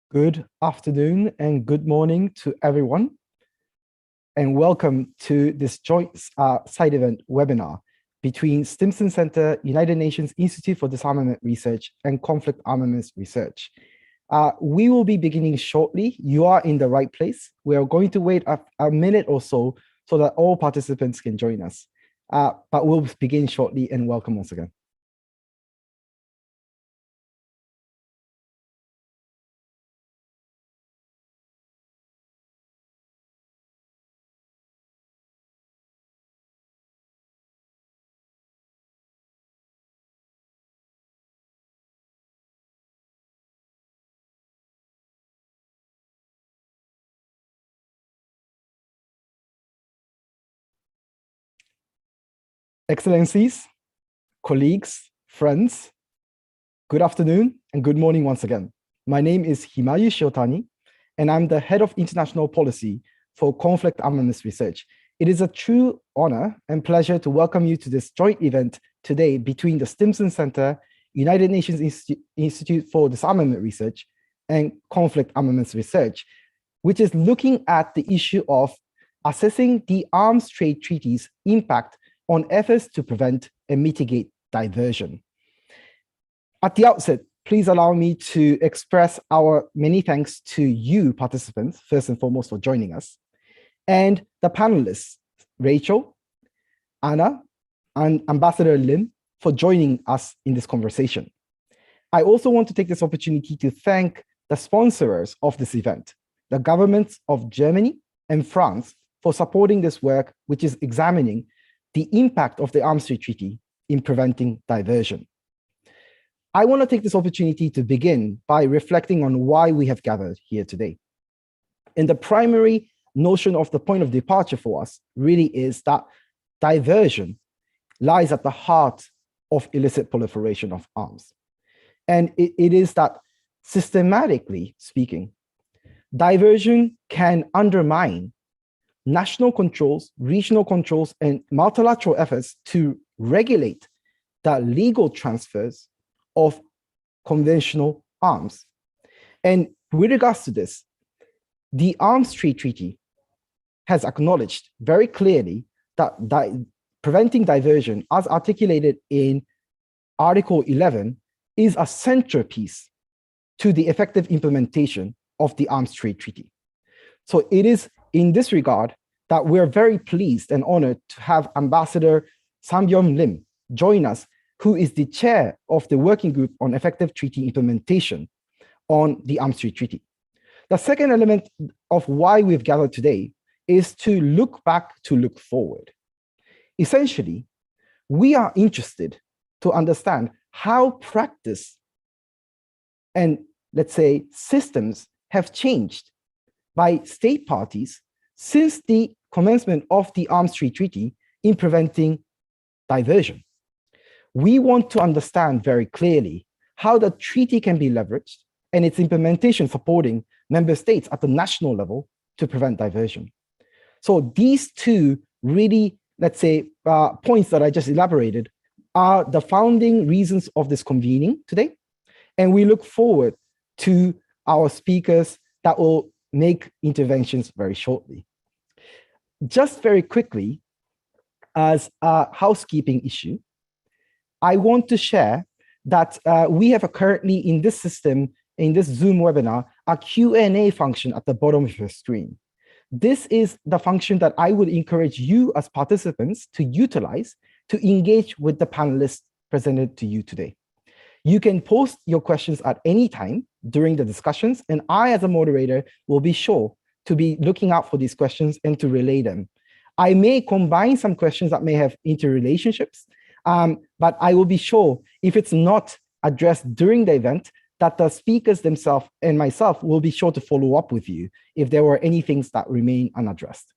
Good afternoon and good morning to everyone, and welcome to this joint side event webinar between Stimson Center, United Nations Institute for Disarmament Research, and Conflict Armaments Research. We will be beginning shortly. You are in the right place. We are going to wait a minute or so that all participants can join us. But we'll begin shortly, and welcome once again. Excellencies, colleagues, friends, good afternoon and good morning once again. My name is Himayu Shiotani, and I'm the head of international policy for conflict armaments research. It is a true honor and pleasure to welcome you to this joint event today between the Stimson Center, United Nations Institute for Disarmament Research, and Conflict Armaments Research, which is looking at the issue of assessing the arms trade treaty's impact on efforts to prevent and mitigate diversion. At the outset, please allow me to express our many thanks to you participants, first and foremost, for joining us, and the panelists, Rachel, Anna, and Ambassador Lim, for joining us in this conversation. I also want to take this opportunity to thank the sponsors of this event, the governments of Germany and France, for supporting this work, which is examining the impact of the Arms Trade Treaty in preventing diversion. I want to take this opportunity to begin by reflecting on why we have gathered here today. And the primary notion of the point of departure for us really is that diversion lies at the heart of illicit proliferation of arms. And it is that, systematically speaking, diversion can undermine national controls, regional controls, and multilateral efforts to regulate the legal transfers of conventional arms. And with regards to this, the Arms Trade Treaty has acknowledged very clearly that preventing diversion, as articulated in Article 11, is a centerpiece to the effective implementation of the Arms Trade Treaty. So it is in this regard that we're very pleased and honored to have Ambassador Sambyom Lim join us, who is the chair of the Working Group on Effective Treaty Implementation on the Arms Trade Treaty. The second element of why we've gathered today is to look back to look forward. Essentially, we are interested to understand how practice and, let's say, systems have changed by state parties since the commencement of the Arms Trade Treaty in preventing diversion. We want to understand very clearly how the treaty can be leveraged and its implementation supporting member states at the national level to prevent diversion. So these two really, let's say, points that I just elaborated are the founding reasons of this convening today. And we look forward to our speakers that will make interventions very shortly. Just very quickly, as a housekeeping issue, I want to share that we have currently in this system, in this Zoom webinar, a Q&A function at the bottom of your screen. This is the function that I would encourage you as participants to utilize to engage with the panelists presented to you today. You can post your questions at any time during the discussions, and I, as a moderator, will be sure to be looking out for these questions and to relay them. I may combine some questions that may have interrelationships, but I will be sure, if it's not addressed during the event, that the speakers themselves and myself will be sure to follow up with you if there were any things that remain unaddressed.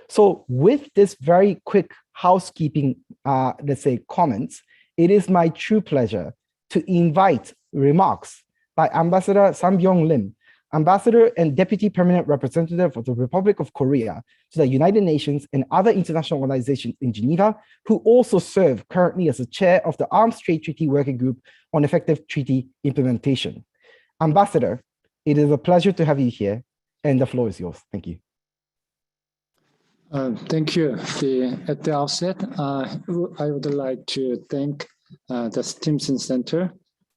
So with this very quick housekeeping, let's say, comments, it is my true pleasure to invite remarks by Ambassador Sambyom Lim, Ambassador and Deputy Permanent Representative of the Republic of Korea to the United Nations and other international organizations in Geneva, who also serve currently as the chair of the Arms Trade Treaty Working Group on Effective Treaty Implementation. Ambassador, It is a pleasure to have you here, and the floor is yours. Thank you. Thank you. At the outset, I would like to thank the Stimson Center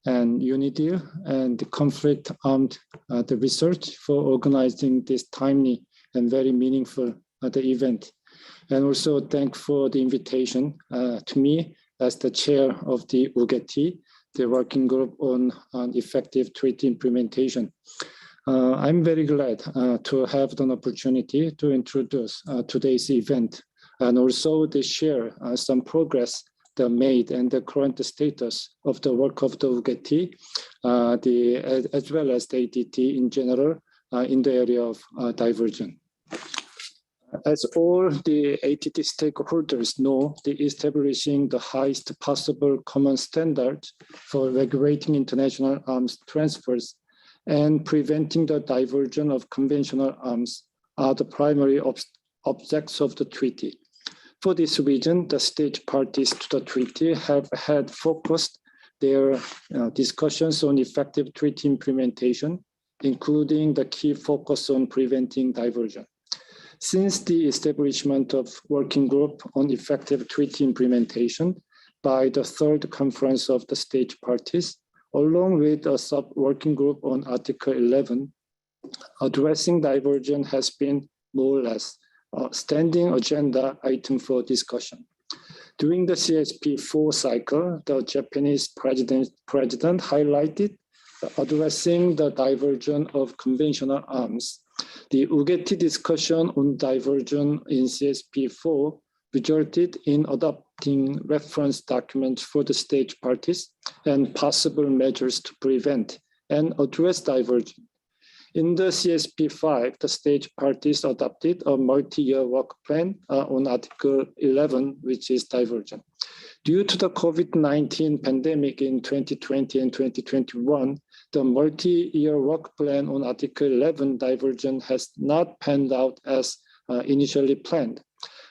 and Unidear and the Conflict Armed the Research for organizing this timely and very meaningful the event. And also thank for the invitation to me as the chair of the UGT, the Working Group on Effective Treaty Implementation. I'm very glad to have an opportunity to introduce today's event and also to share some progress that made and the current status of the work of the UGT, as well as the ATT in general in the area of diversion. As all the ATT stakeholders know, establishing the highest possible common standard for regulating international arms transfers and preventing the diversion of conventional arms are the primary objects of the treaty. For this reason, the state parties to the treaty have had focused their discussions on effective treaty implementation, including the key focus on preventing diversion. Since the establishment of Working Group on Effective Treaty Implementation by the third conference of the state parties, along with a sub-working group on Article 11, addressing diversion has been more or less a standing agenda item for discussion. During the CSP4 cycle, the Japanese president highlighted addressing the diversion of conventional arms. The UGT discussion on diversion in CSP4 resulted in adopting reference documents for the state parties and possible measures to prevent and address diversion. In the CSP5, the state parties adopted a multi-year work plan on Article 11, which is diversion. Due to the COVID-19 pandemic in 2020 and 2021, the multi-year work plan on Article 11 diversion has not panned out as initially planned.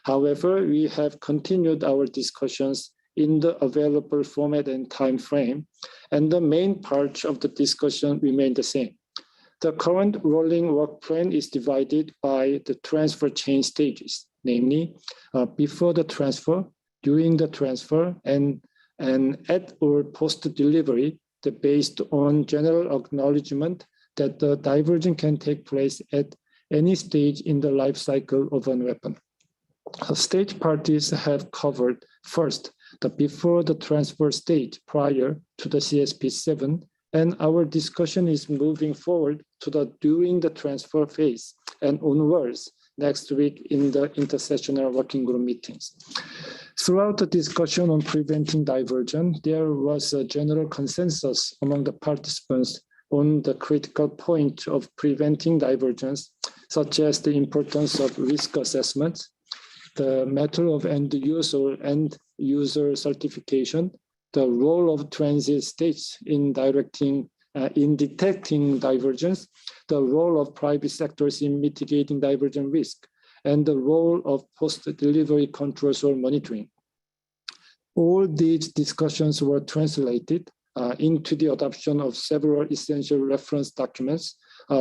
However, we have continued our discussions in the available format and time frame, and the main part of the discussion remained the same. The current rolling work plan is divided by the transfer chain stages, namely before the transfer, during the transfer, and at or post-delivery, based on general acknowledgement that the diversion can take place at any stage in the life cycle of a weapon. State parties have covered first the before the transfer stage prior to the CSP7, and our discussion is moving forward to the during the transfer phase and onwards next week in the intersessional working group meetings. Throughout the discussion on preventing diversion, there was a general consensus among the participants on the critical point of preventing divergence, such as the importance of risk assessment, the matter of end user certification, the role of transit states in detecting divergence, the role of private sectors in mitigating diversion risk, and the role of post-delivery controls or monitoring. All these discussions were translated into the adoption of several essential reference documents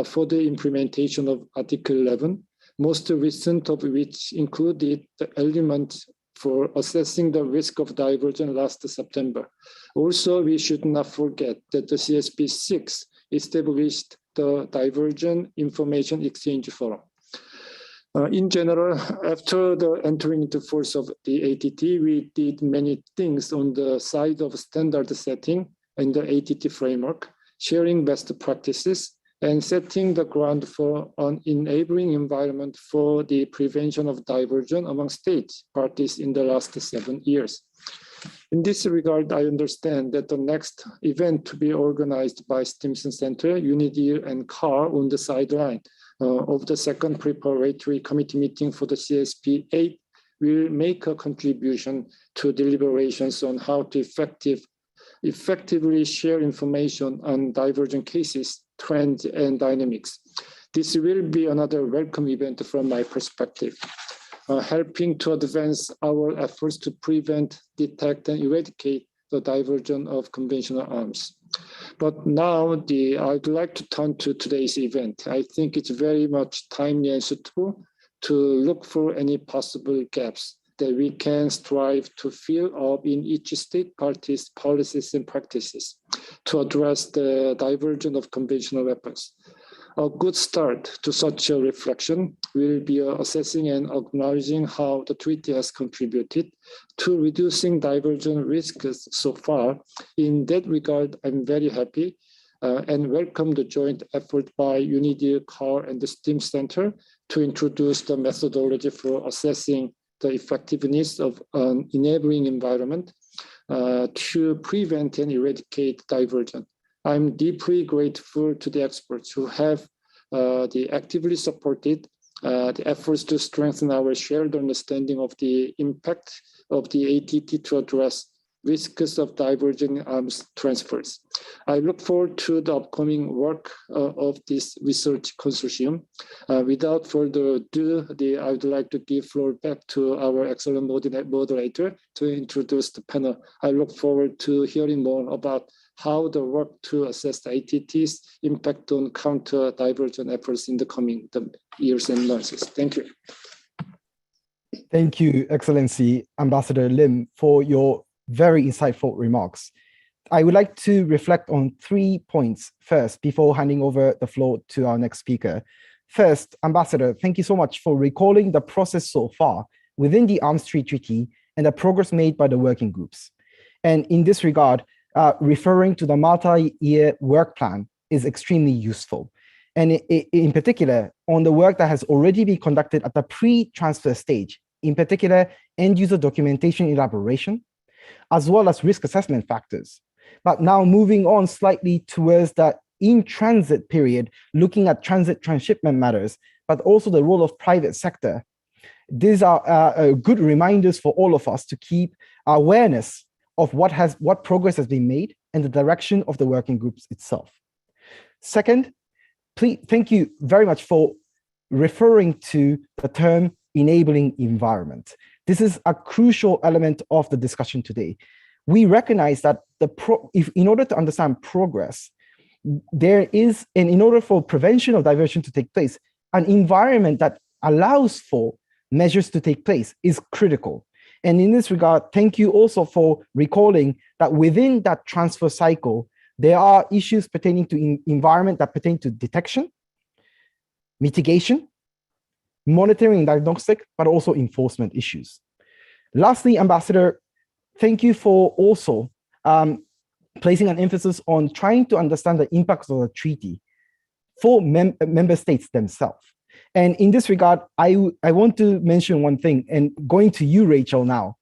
for the implementation of Article 11, most recent of which included the element for assessing the risk of diversion last September. Also, we should not forget that the CSP6 established the Diversion Information Exchange Forum. In general, after the entering into force of the ATT, we did many things on the side of standard setting in the ATT framework, sharing best practices, and setting the ground for an enabling environment for the prevention of diversion among state parties in the last 7 years. In this regard, I understand that the next event to be organized by Stimson Center, Unidear, and CAR on the sideline of the second preparatory committee meeting for the CSP8 will make a contribution to deliberations on how to effectively share information on diversion cases, trends, and dynamics. This will be another welcome event from my perspective, helping to advance our efforts to prevent, detect, and eradicate the diversion of conventional arms. But now I'd like to turn to today's event. I think it's very much timely and suitable to look for any possible gaps that we can strive to fill up in each state party's policies and practices to address the diversion of conventional weapons. A good start to such a reflection will be assessing and acknowledging how the treaty has contributed to reducing diversion risks so far. In that regard, I'm very happy and welcome the joint effort by Unidear, CAR, and the STEAM Center to introduce the methodology for assessing the effectiveness of an enabling environment to prevent and eradicate diversion. I'm deeply grateful to the experts who have actively supported the efforts to strengthen our shared understanding of the impact of the ATT to address risks of divergent arms transfers. I look forward to the upcoming work of this research consortium. Without further ado, I would like to give floor back to our excellent moderator to introduce the panel. I look forward to hearing more about how the work to assess the ATT's impact on counter-divergent efforts in the coming years and months. Thank you. Thank you, Excellency Ambassador Lim, for your very insightful remarks. I would like to reflect on 3 points first before handing over the floor to our next speaker. First, Ambassador, thank you so much for recalling the process so far within the Arms Trade Treaty and the progress made by the working groups. And in this regard, referring to the multi-year work plan is extremely useful. And in particular, on the work that has already been conducted at the pre-transfer stage, in particular, end-user documentation elaboration, as well as risk assessment factors. But now moving on slightly towards the in-transit period, looking at transit transshipment matters, but also the role of private sector. These are good reminders for all of us to keep awareness of what progress has been made and the direction of the working groups itself. Second, thank you very much for referring to the term enabling environment. This is a crucial element of the discussion today. We recognize that in order to understand progress, there is, and in order for prevention of diversion to take place, an environment that allows for measures to take place is critical. And in this regard, thank you also for recalling that within that transfer cycle, there are issues pertaining to environment that pertain to detection, mitigation, monitoring and diagnostic, but also enforcement issues. Lastly, Ambassador, thank you for also placing an emphasis on trying to understand the impacts of the treaty for member states themselves. And in this regard, I want to mention one thing, and going to you, Rachel, now.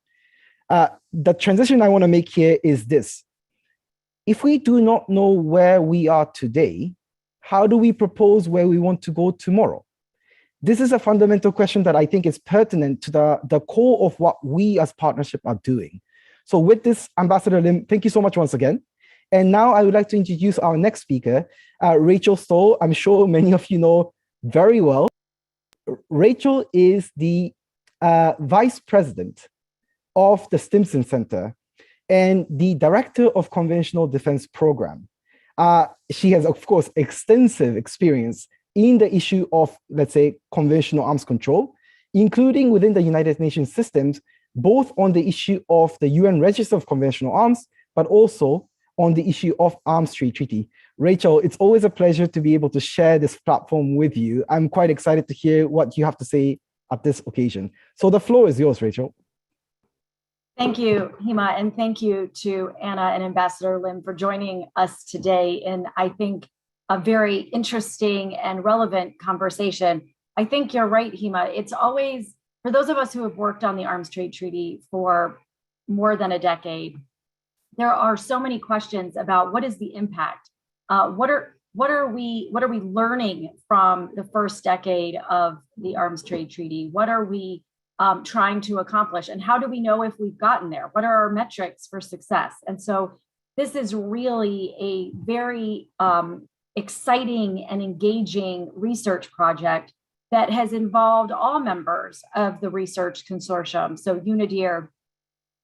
The transition I want to make here is this. If we do not know where we are today, how do we propose where we want to go tomorrow? This is a fundamental question that I think is pertinent to the core of what we as partnership are doing. So with this, Ambassador Lim, thank you so much once again. And now I would like to introduce our next speaker, Rachel Stoll. I'm sure many of you know very well. Rachel is the Vice President of the Stimson Center and the Director of Conventional Defense Program. She has, of course, extensive experience in the issue of, let's say, conventional arms control, including within the United Nations systems, both on the issue of the UN Register of Conventional Arms, but also on the issue of Arms Trade Treaty. Rachel, it's always a pleasure to be able to share this platform with you. I'm quite excited to hear what you have to say at this occasion. So the floor is yours, Rachel. Thank you, Hima, and thank you to Anna and Ambassador Lim for joining us today in, I think, a very interesting and relevant conversation. I think you're right, Hima. It's always, for those of us who have worked on the Arms Trade Treaty for more than a decade, there are so many questions about what is the impact? What are we learning from the first decade of the Arms Trade Treaty? What are we trying to accomplish? And how do we know if we've gotten there? What are our metrics for success? And so this is really a very exciting and engaging research project that has involved all members of the research consortium, so Unidear,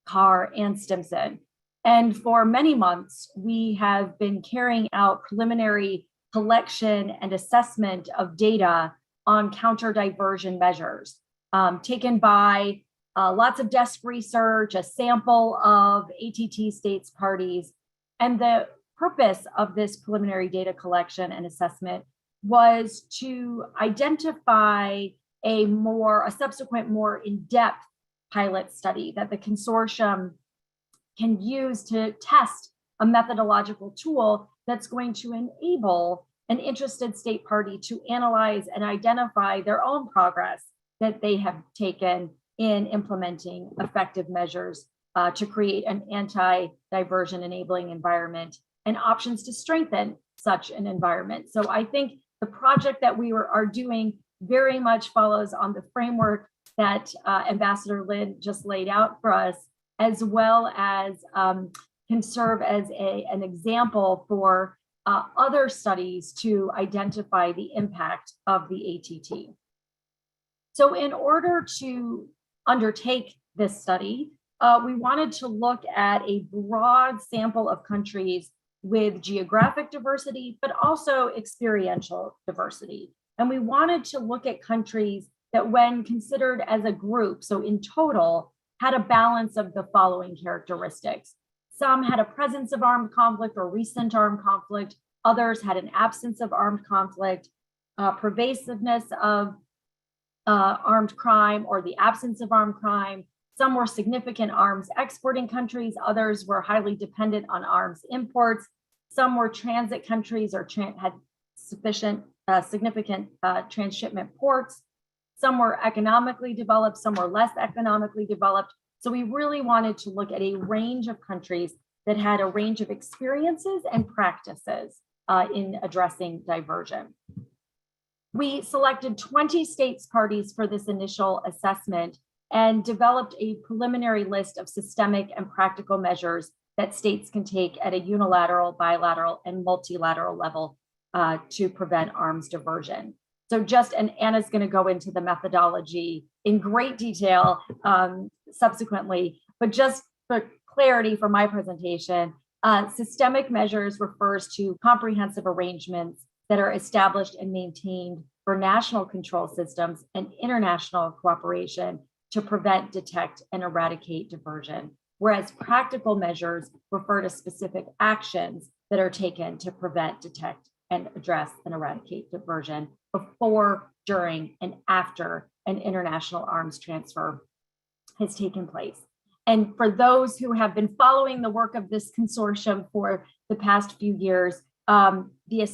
CAR, and Stimson. And for many months, we have been carrying out preliminary collection and assessment of data on counter-diversion measures, taken by lots of desk research, a sample of ATT states parties. And the purpose of this preliminary data collection and assessment was to identify a subsequent more in-depth pilot study that the consortium can use to test a methodological tool that's going to enable an interested state party to analyze and identify their own progress that they have taken in implementing effective measures to create an anti-diversion enabling environment and options to strengthen such an environment. So I think the project that we are doing very much follows on the framework that Ambassador Lin just laid out for us, as well as can serve as an example for other studies to identify the impact of the ATT. So in order to undertake this study, we wanted to look at a broad sample of countries with geographic diversity, but also experiential diversity. And we wanted to look at countries that, when considered as a group, so in total, had a balance of the following characteristics. Some had a presence of armed conflict or recent armed conflict. Others had an absence of armed conflict, pervasiveness of armed crime or the absence of armed crime. Some were significant arms exporting countries. Others were highly dependent on arms imports. Some were transit countries or had significant transshipment ports. Some were economically developed, some were less economically developed. So we really wanted to look at a range of countries that had a range of experiences and practices in addressing diversion. We selected 20 states parties for this initial assessment and developed a preliminary list of systemic and practical measures that states can take at a unilateral, bilateral, and multilateral level to prevent arms diversion. So and Anna's going to go into the methodology in great detail subsequently, but just for clarity for my presentation, systemic measures refers to comprehensive arrangements that are established and maintained for national control systems and international cooperation to prevent, detect, and eradicate diversion, whereas practical measures refer to specific actions that are taken to prevent, detect, and address and eradicate diversion before, during, and after an international arms transfer has taken place. And for those who have been following the work of this consortium for the past few years, the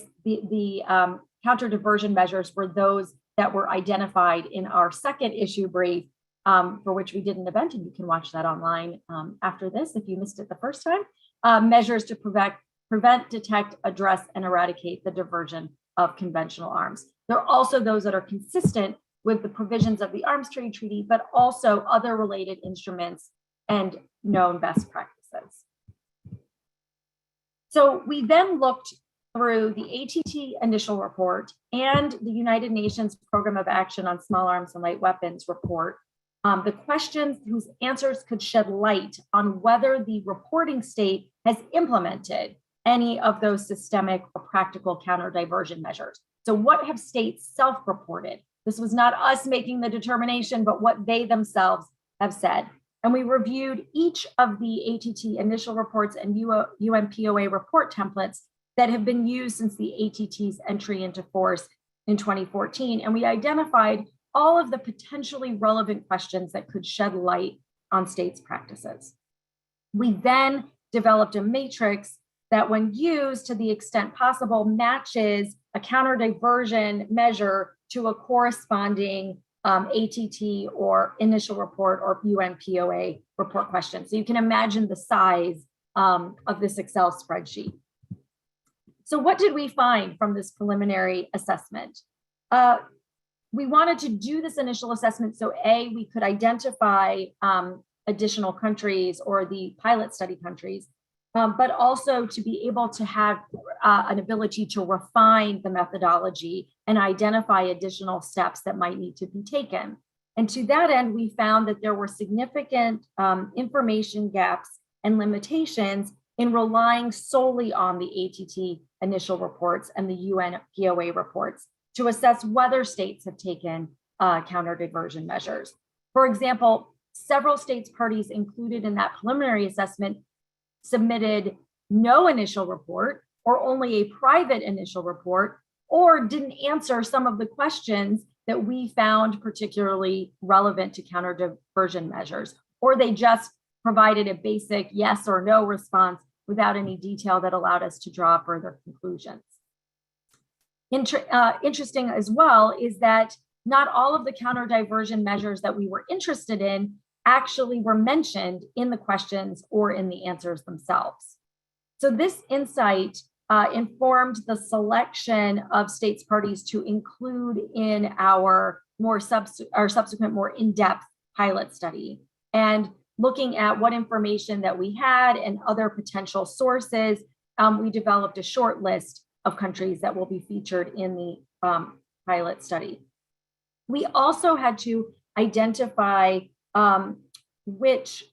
counter-diversion measures were those that were identified in our second issue brief, for which we did an event, and you can watch that online after this if you missed it the first time. Measures to prevent, detect, address, and eradicate the diversion of conventional arms. There are also those that are consistent with the provisions of the Arms Trade Treaty, but also other related instruments and known best practices. So we then looked through the ATT initial report and the United Nations Program of Action on Small Arms and Light Weapons report, the questions whose answers could shed light on whether the reporting state has implemented any of those systemic or practical counter-diversion measures. So what have states self-reported? This was not us making the determination, but what they themselves have said. And we reviewed each of the ATT initial reports and UNPOA report templates that have been used since the ATT's entry into force in 2014. And we identified all of the potentially relevant questions that could shed light on states' practices. We then developed a matrix that, when used to the extent possible, matches a counter-diversion measure to a corresponding ATT or initial report or UNPOA report question. So you can imagine the size of this Excel spreadsheet. So what did we find from this preliminary assessment? We wanted to do this initial assessment so we could identify additional countries or the pilot study countries, but also to be able to have an ability to refine the methodology and identify additional steps that might need to be taken. And to that end, we found that there were significant information gaps and limitations in relying solely on the ATT initial reports and the UN POA reports to assess whether states have taken counter-diversion measures. For example, several states parties included in that preliminary assessment submitted no initial report or only a private initial report, or didn't answer some of the questions that we found particularly relevant to counter-diversion measures, or they just provided a basic yes or no response without any detail that allowed us to draw further conclusions. Interesting as well is that not all of the counter-diversion measures that we were interested in actually were mentioned in the questions or in the answers themselves. So this insight informed the selection of states parties to include in our subsequent more in-depth pilot study, and looking at what information that we had and other potential sources, we developed a short list of countries that will be featured in the pilot study. We also had to identify which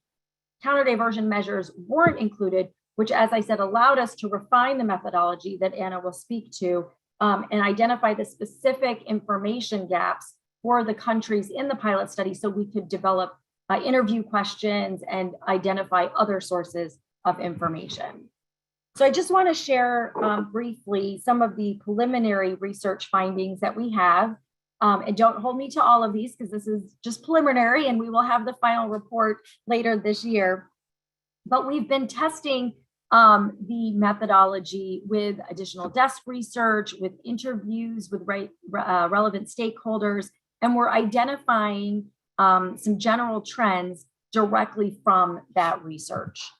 counter-diversion measures weren't included, which, as I said, allowed us to refine the methodology that Anna will speak to and identify the specific information gaps for the countries in the pilot study so we could develop interview questions and identify other sources of information. So I just want to share briefly some of the preliminary research findings that we have. And don't hold me to all of these because this is just preliminary and we will have the final report later this year. But we've been testing the methodology with additional desk research, with interviews with relevant stakeholders, and we're identifying some general trends directly from that research.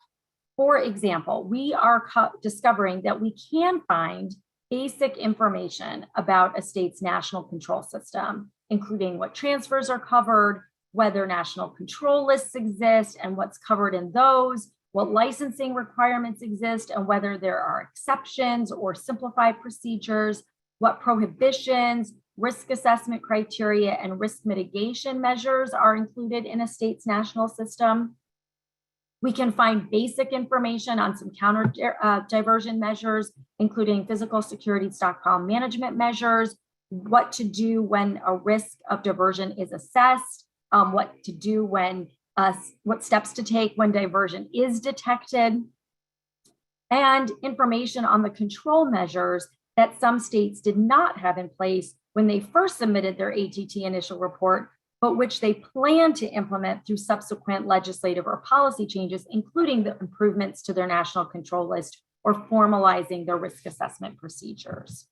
For example, we are discovering that we can find basic information about a state's national control system, including what transfers are covered, whether national control lists exist and what's covered in those, what licensing requirements exist and whether there are exceptions or simplified procedures, what prohibitions, risk assessment criteria, and risk mitigation measures are included in a state's national system. We can find basic information on some counter-diversion measures, including physical security stockpile management measures, what to do when a risk of diversion is assessed, what to do when, what steps to take when diversion is detected, and information on the control measures that some states did not have in place when they first submitted their ATT initial report, but which they plan to implement through subsequent legislative or policy changes, including the improvements to their national control list or formalizing their risk assessment procedures.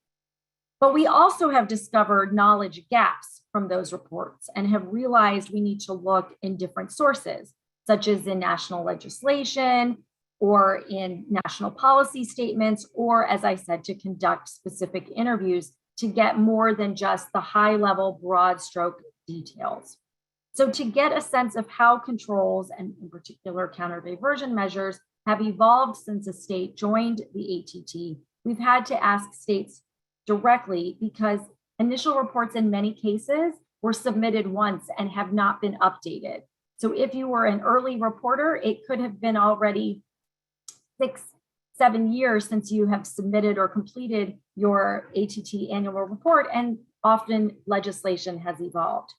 But we also have discovered knowledge gaps from those reports and have realized we need to look in different sources, such as in national legislation or in national policy statements, or, as I said, to conduct specific interviews to get more than just the high-level, broad stroke details. So to get a sense of how controls, and in particular counter-diversion measures, have evolved since a state joined the ATT, we've had to ask states directly because initial reports in many cases were submitted once and have not been updated. So if you were an early reporter, it could have been already 6-7 years since you have submitted or completed your ATT annual report, and often legislation has evolved.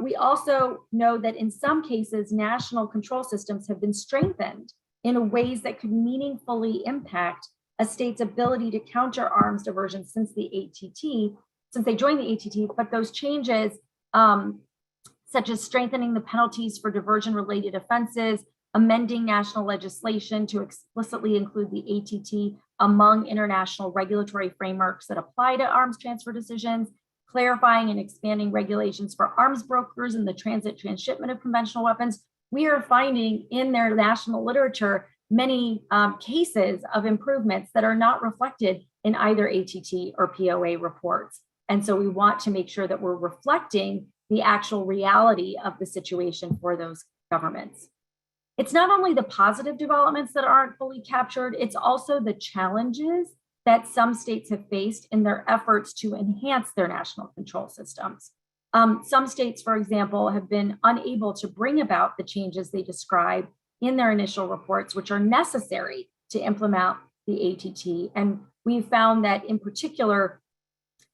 We also know that in some cases, national control systems have been strengthened in ways that could meaningfully impact a state's ability to counter arms diversion since the ATT, since they joined the ATT, but those changes, such as strengthening the penalties for diversion-related offenses, amending national legislation to explicitly include the ATT among international regulatory frameworks that apply to arms transfer decisions, clarifying and expanding regulations for arms brokers and the transit transshipment of conventional weapons. We are finding in their national literature many cases of improvements that are not reflected in either ATT or POA reports. And so we want to make sure that we're reflecting the actual reality of the situation for those governments. It's not only the positive developments that aren't fully captured, it's also the challenges that some states have faced in their efforts to enhance their national control systems. Some states, for example, have been unable to bring about the changes they describe in their initial reports, which are necessary to implement the ATT. And we've found that in particular,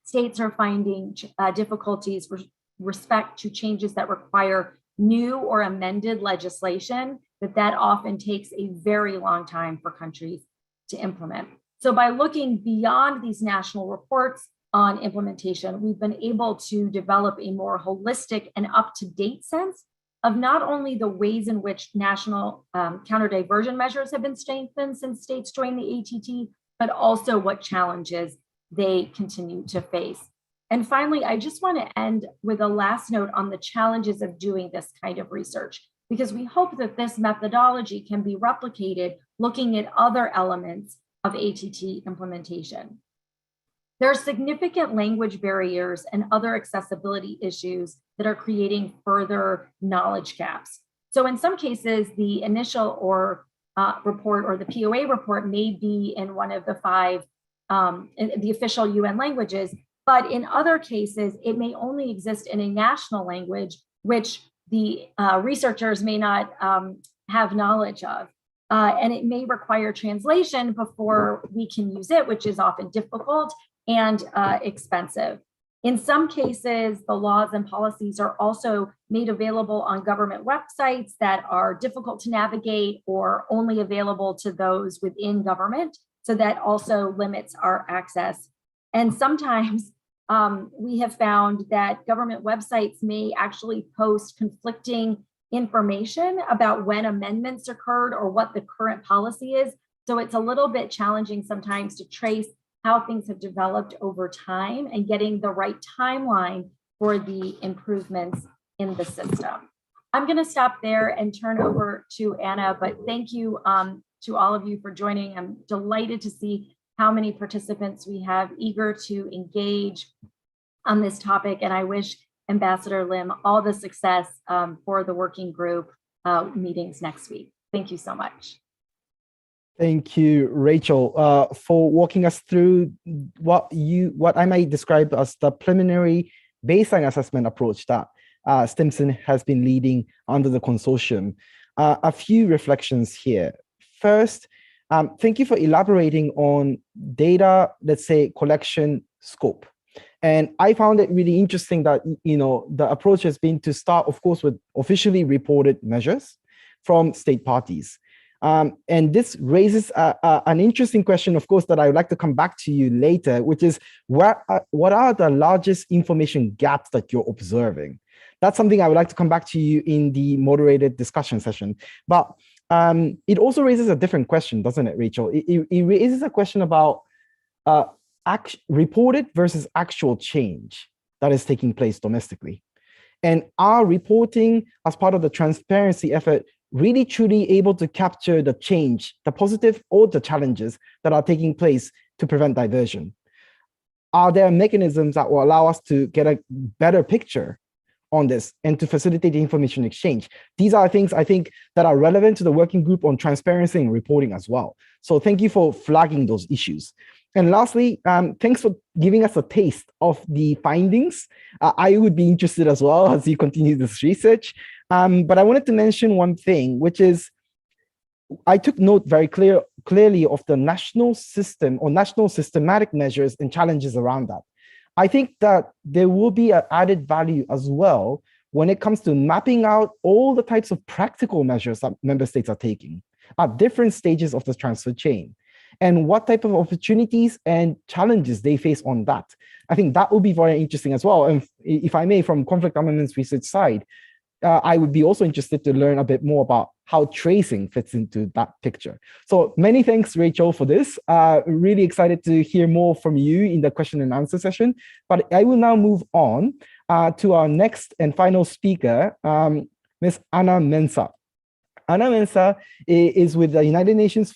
states are finding difficulties with respect to changes that require new or amended legislation, that often takes a very long time for countries to implement. So by looking beyond these national reports on implementation, we've been able to develop a more holistic and up-to-date sense of not only the ways in which national counter-diversion measures have been strengthened since states joined the ATT, but also what challenges they continue to face. And finally, I just want to end with a last note on the challenges of doing this kind of research, because we hope that this methodology can be replicated looking at other elements of ATT implementation. There are significant language barriers and other accessibility issues that are creating further knowledge gaps. So in some cases, the initial report or the POA report may be in one of the 5 the official UN languages, but in other cases, it may only exist in a national language, which the researchers may not have knowledge of. And it may require translation before we can use it, which is often difficult and expensive. In some cases, the laws and policies are also made available on government websites that are difficult to navigate or only available to those within government. So that also limits our access. And sometimes we have found that government websites may actually post conflicting information about when amendments occurred or what the current policy is. So it's a little bit challenging sometimes to trace how things have developed over time and getting the right timeline for the improvements in the system. I'm going to stop there and turn over to Anna, but thank you to all of you for joining. I'm delighted to see how many participants we have eager to engage on this topic, and I wish Ambassador Lim all the success for the working group meetings next week. Thank you so much. Thank you, Rachel, for walking us through what I might describe as the preliminary baseline assessment approach that Stimson has been leading under the consortium. A few reflections here. First, thank you for elaborating on data, let's say, collection scope. And I found it really interesting that, the approach has been to start, of course, with officially reported measures from state parties. And this raises an interesting question, of course, that I would like to come back to you later, which is what are the largest information gaps that you're observing? That's something I would like to come back to you in the moderated discussion session. But it also raises a different question, doesn't it, Rachel? It raises a question about reported versus actual change that is taking place domestically. And are reporting as part of the transparency effort really truly able to capture the change, the positive or the challenges that are taking place to prevent diversion? Are there mechanisms that will allow us to get a better picture on this and to facilitate the information exchange? These are things I think that are relevant to the working group on transparency and reporting as well. So thank you for flagging those issues. And lastly, thanks for giving us a taste of the findings. I would be interested as well as you continue this research. But I wanted to mention one thing, which is I took note very clearly of the national system or national systematic measures and challenges around that. I think that there will be an added value as well when it comes to mapping out all the types of practical measures that member states are taking at different stages of the transfer chain, and what type of opportunities and challenges they face on that. I think that will be very interesting as well. And if I may, from conflict armaments research side, I would be also interested to learn a bit more about how tracing fits into that picture. So many thanks, Rachel, for this. Really excited to hear more from you in the question and answer session. But I will now move on to our next and final speaker, Ms. Anna Mensah. Anna Mensah is with the United Nations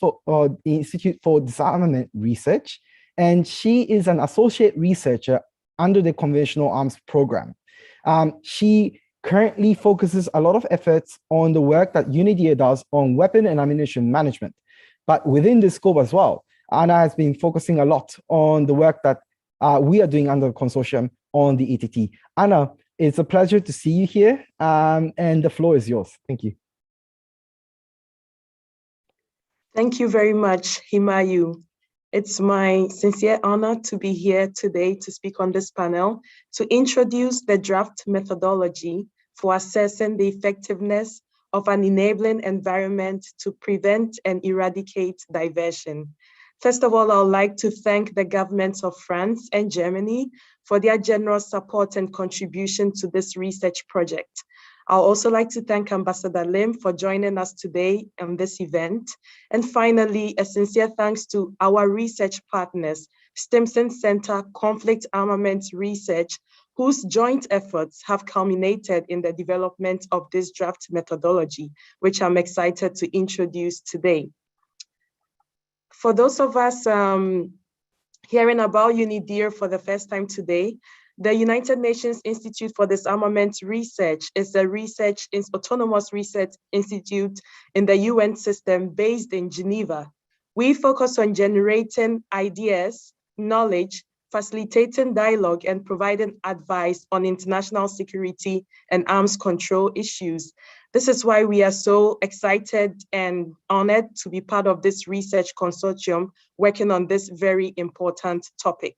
Institute for Disarmament Research, and she is an associate researcher under the Conventional Arms Program. She currently focuses a lot of efforts on the work that Unidear does on weapon and ammunition management. But within this scope as well, Anna has been focusing a lot on the work that we are doing under the consortium on the ATT. Anna, it's a pleasure to see you here, and the floor is yours. Thank you. Thank you very much, Himayu. It's my sincere honor to be here today to speak on this panel to introduce the draft methodology for assessing the effectiveness of an enabling environment to prevent and eradicate diversion. First of all, I would like to thank the governments of France and Germany for their generous support and contribution to this research project. I'll also like to thank Ambassador Lim for joining us today on this event. And finally, a sincere thanks to our research partners, Stimson Center Conflict Armaments Research, whose joint efforts have culminated in the development of this draft methodology, which I'm excited to introduce today. For those of us hearing about Unidear for the first time today, the United Nations Institute for Disarmament Research is a autonomous research institute in the UN system based in Geneva. We focus on generating ideas, knowledge, facilitating dialogue, and providing advice on international security and arms control issues. This is why we are so excited and honored to be part of this research consortium working on this very important topic.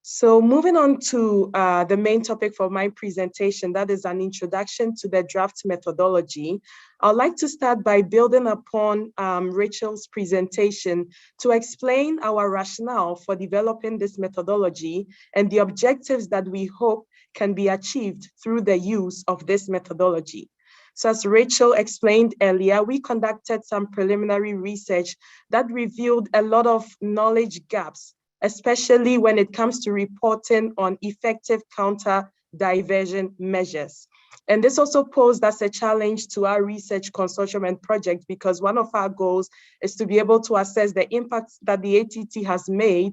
So moving on to the main topic for my presentation, that is an introduction to the draft methodology. I'd like to start by building upon Rachel's presentation to explain our rationale for developing this methodology and the objectives that we hope can be achieved through the use of this methodology. So as Rachel explained earlier, we conducted some preliminary research that revealed a lot of knowledge gaps, especially when it comes to reporting on effective counter-diversion measures. And this also posed as a challenge to our research consortium and project, because one of our goals is to be able to assess the impacts that the ATT has made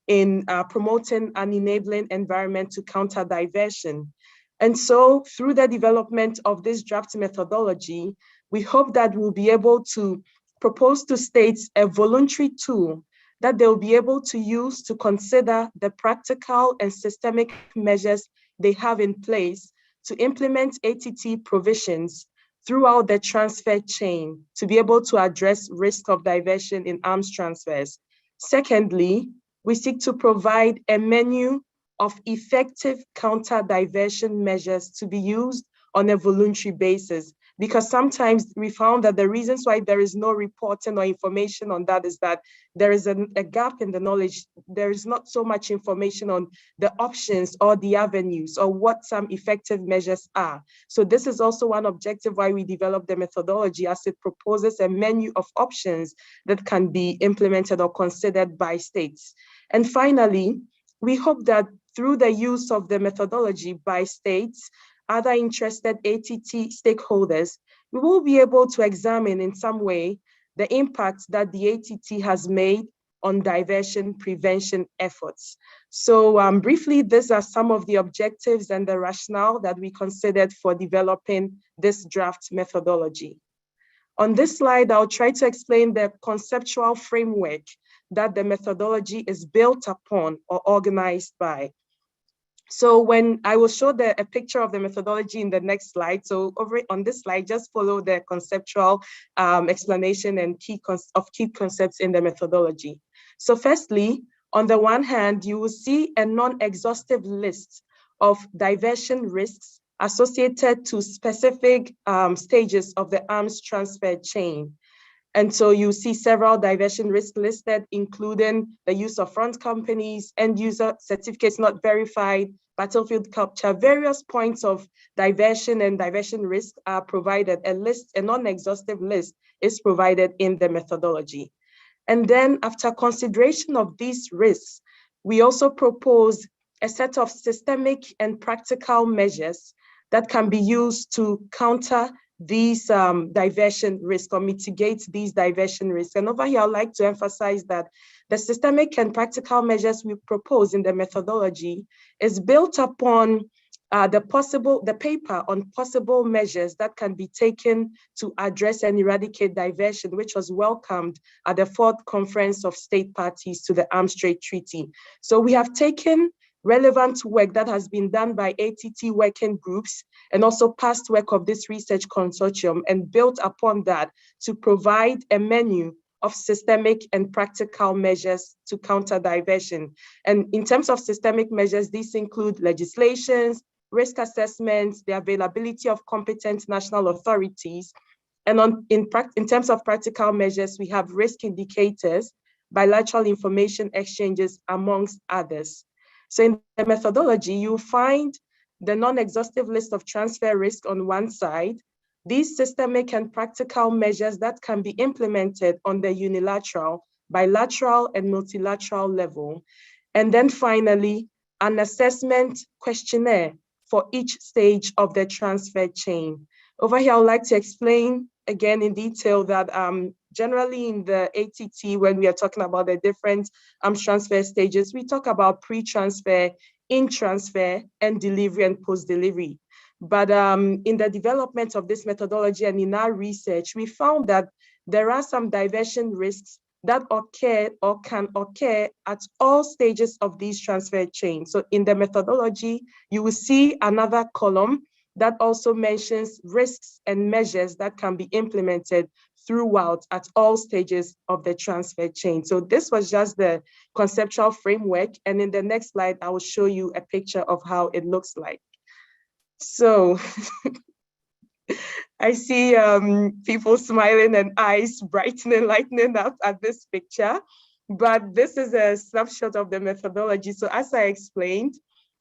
in promoting an enabling environment to counter diversion. And so through the development of this draft methodology, we hope that we'll be able to propose to states a voluntary tool that they'll be able to use to consider the practical and systemic measures they have in place to implement ATT provisions throughout the transfer chain to be able to address risk of diversion in arms transfers. Secondly, we seek to provide a menu of effective counter-diversion measures to be used on a voluntary basis, because sometimes we found that the reasons why there is no reporting or information on that is that there is a gap in the knowledge. There is not so much information on the options or the avenues or what some effective measures are. So this is also one objective why we developed the methodology, as it proposes a menu of options that can be implemented or considered by states. And finally, we hope that through the use of the methodology by states, other interested ATT stakeholders, we will be able to examine in some way the impact that the ATT has made on diversion prevention efforts. So briefly, these are some of the objectives and the rationale that we considered for developing this draft methodology. On this slide, I'll try to explain the conceptual framework that the methodology is built upon or organized by. So when I will show a picture of the methodology in the next slide, so over on this slide, just follow the conceptual explanation and key concepts in the methodology. So firstly, on the one hand, you will see a non-exhaustive list of diversion risks associated to specific stages of the arms transfer chain. And so you see several diversion risks listed, including the use of front companies, end user certificates not verified, battlefield capture, various points of diversion and diversion risk are provided. A non-exhaustive list is provided in the methodology. And then after consideration of these risks, we also propose a set of systemic and practical measures that can be used to counter these diversion risks or mitigate these diversion risks. And over here, I'd like to emphasize that the systemic and practical measures we propose in the methodology is built upon the paper on possible measures that can be taken to address and eradicate diversion, which was welcomed at the 4th Conference of State Parties to the Arms Trade Treaty. So we have taken relevant work that has been done by ATT working groups, and also past work of this research consortium, and built upon that to provide a menu of systemic and practical measures to counter diversion. And in terms of systemic measures, these include legislations, risk assessments, the availability of competent national authorities. And in terms of practical measures, we have risk indicators, bilateral information exchanges, amongst others. So in the methodology, you find the non-exhaustive list of transfer risk on one side, these systemic and practical measures that can be implemented on the unilateral, bilateral, and multilateral level. And then finally, an assessment questionnaire for each stage of the transfer chain. Over here, I would like to explain again in detail that generally in the ATT, when we are talking about the different transfer stages, we talk about pre-transfer, in-transfer, and delivery and post-delivery. But in the development of this methodology and in our research, we found that there are some diversion risks that occur or can occur at all stages of these transfer chains. So in the methodology, you will see another column that also mentions risks and measures that can be implemented throughout at all stages of the transfer chain. So this was just the conceptual framework. And in the next slide, I will show you a picture of how it looks like. So I see people smiling and eyes brightening, lightening up at this picture, but this is a snapshot of the methodology. So as I explained,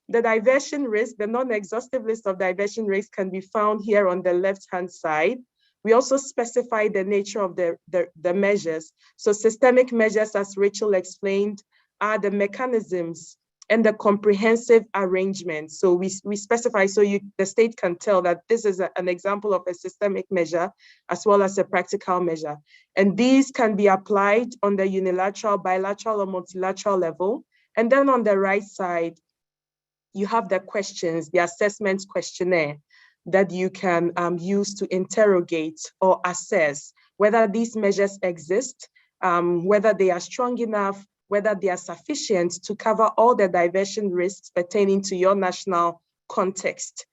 the diversion risk, the non-exhaustive list of diversion risks can be found here on the left-hand side. We also specify the nature of the measures. So systemic measures, as Rachel explained, are the mechanisms and the comprehensive arrangement. So we specify, so the state can tell that this is an example of a systemic measure as well as a practical measure. And these can be applied on the unilateral, bilateral, or multilateral level. And then on the right side, you have the questions, the assessment questionnaire that you can use to interrogate or assess whether these measures exist, whether they are strong enough, whether they are sufficient to cover all the diversion risks pertaining to your national context.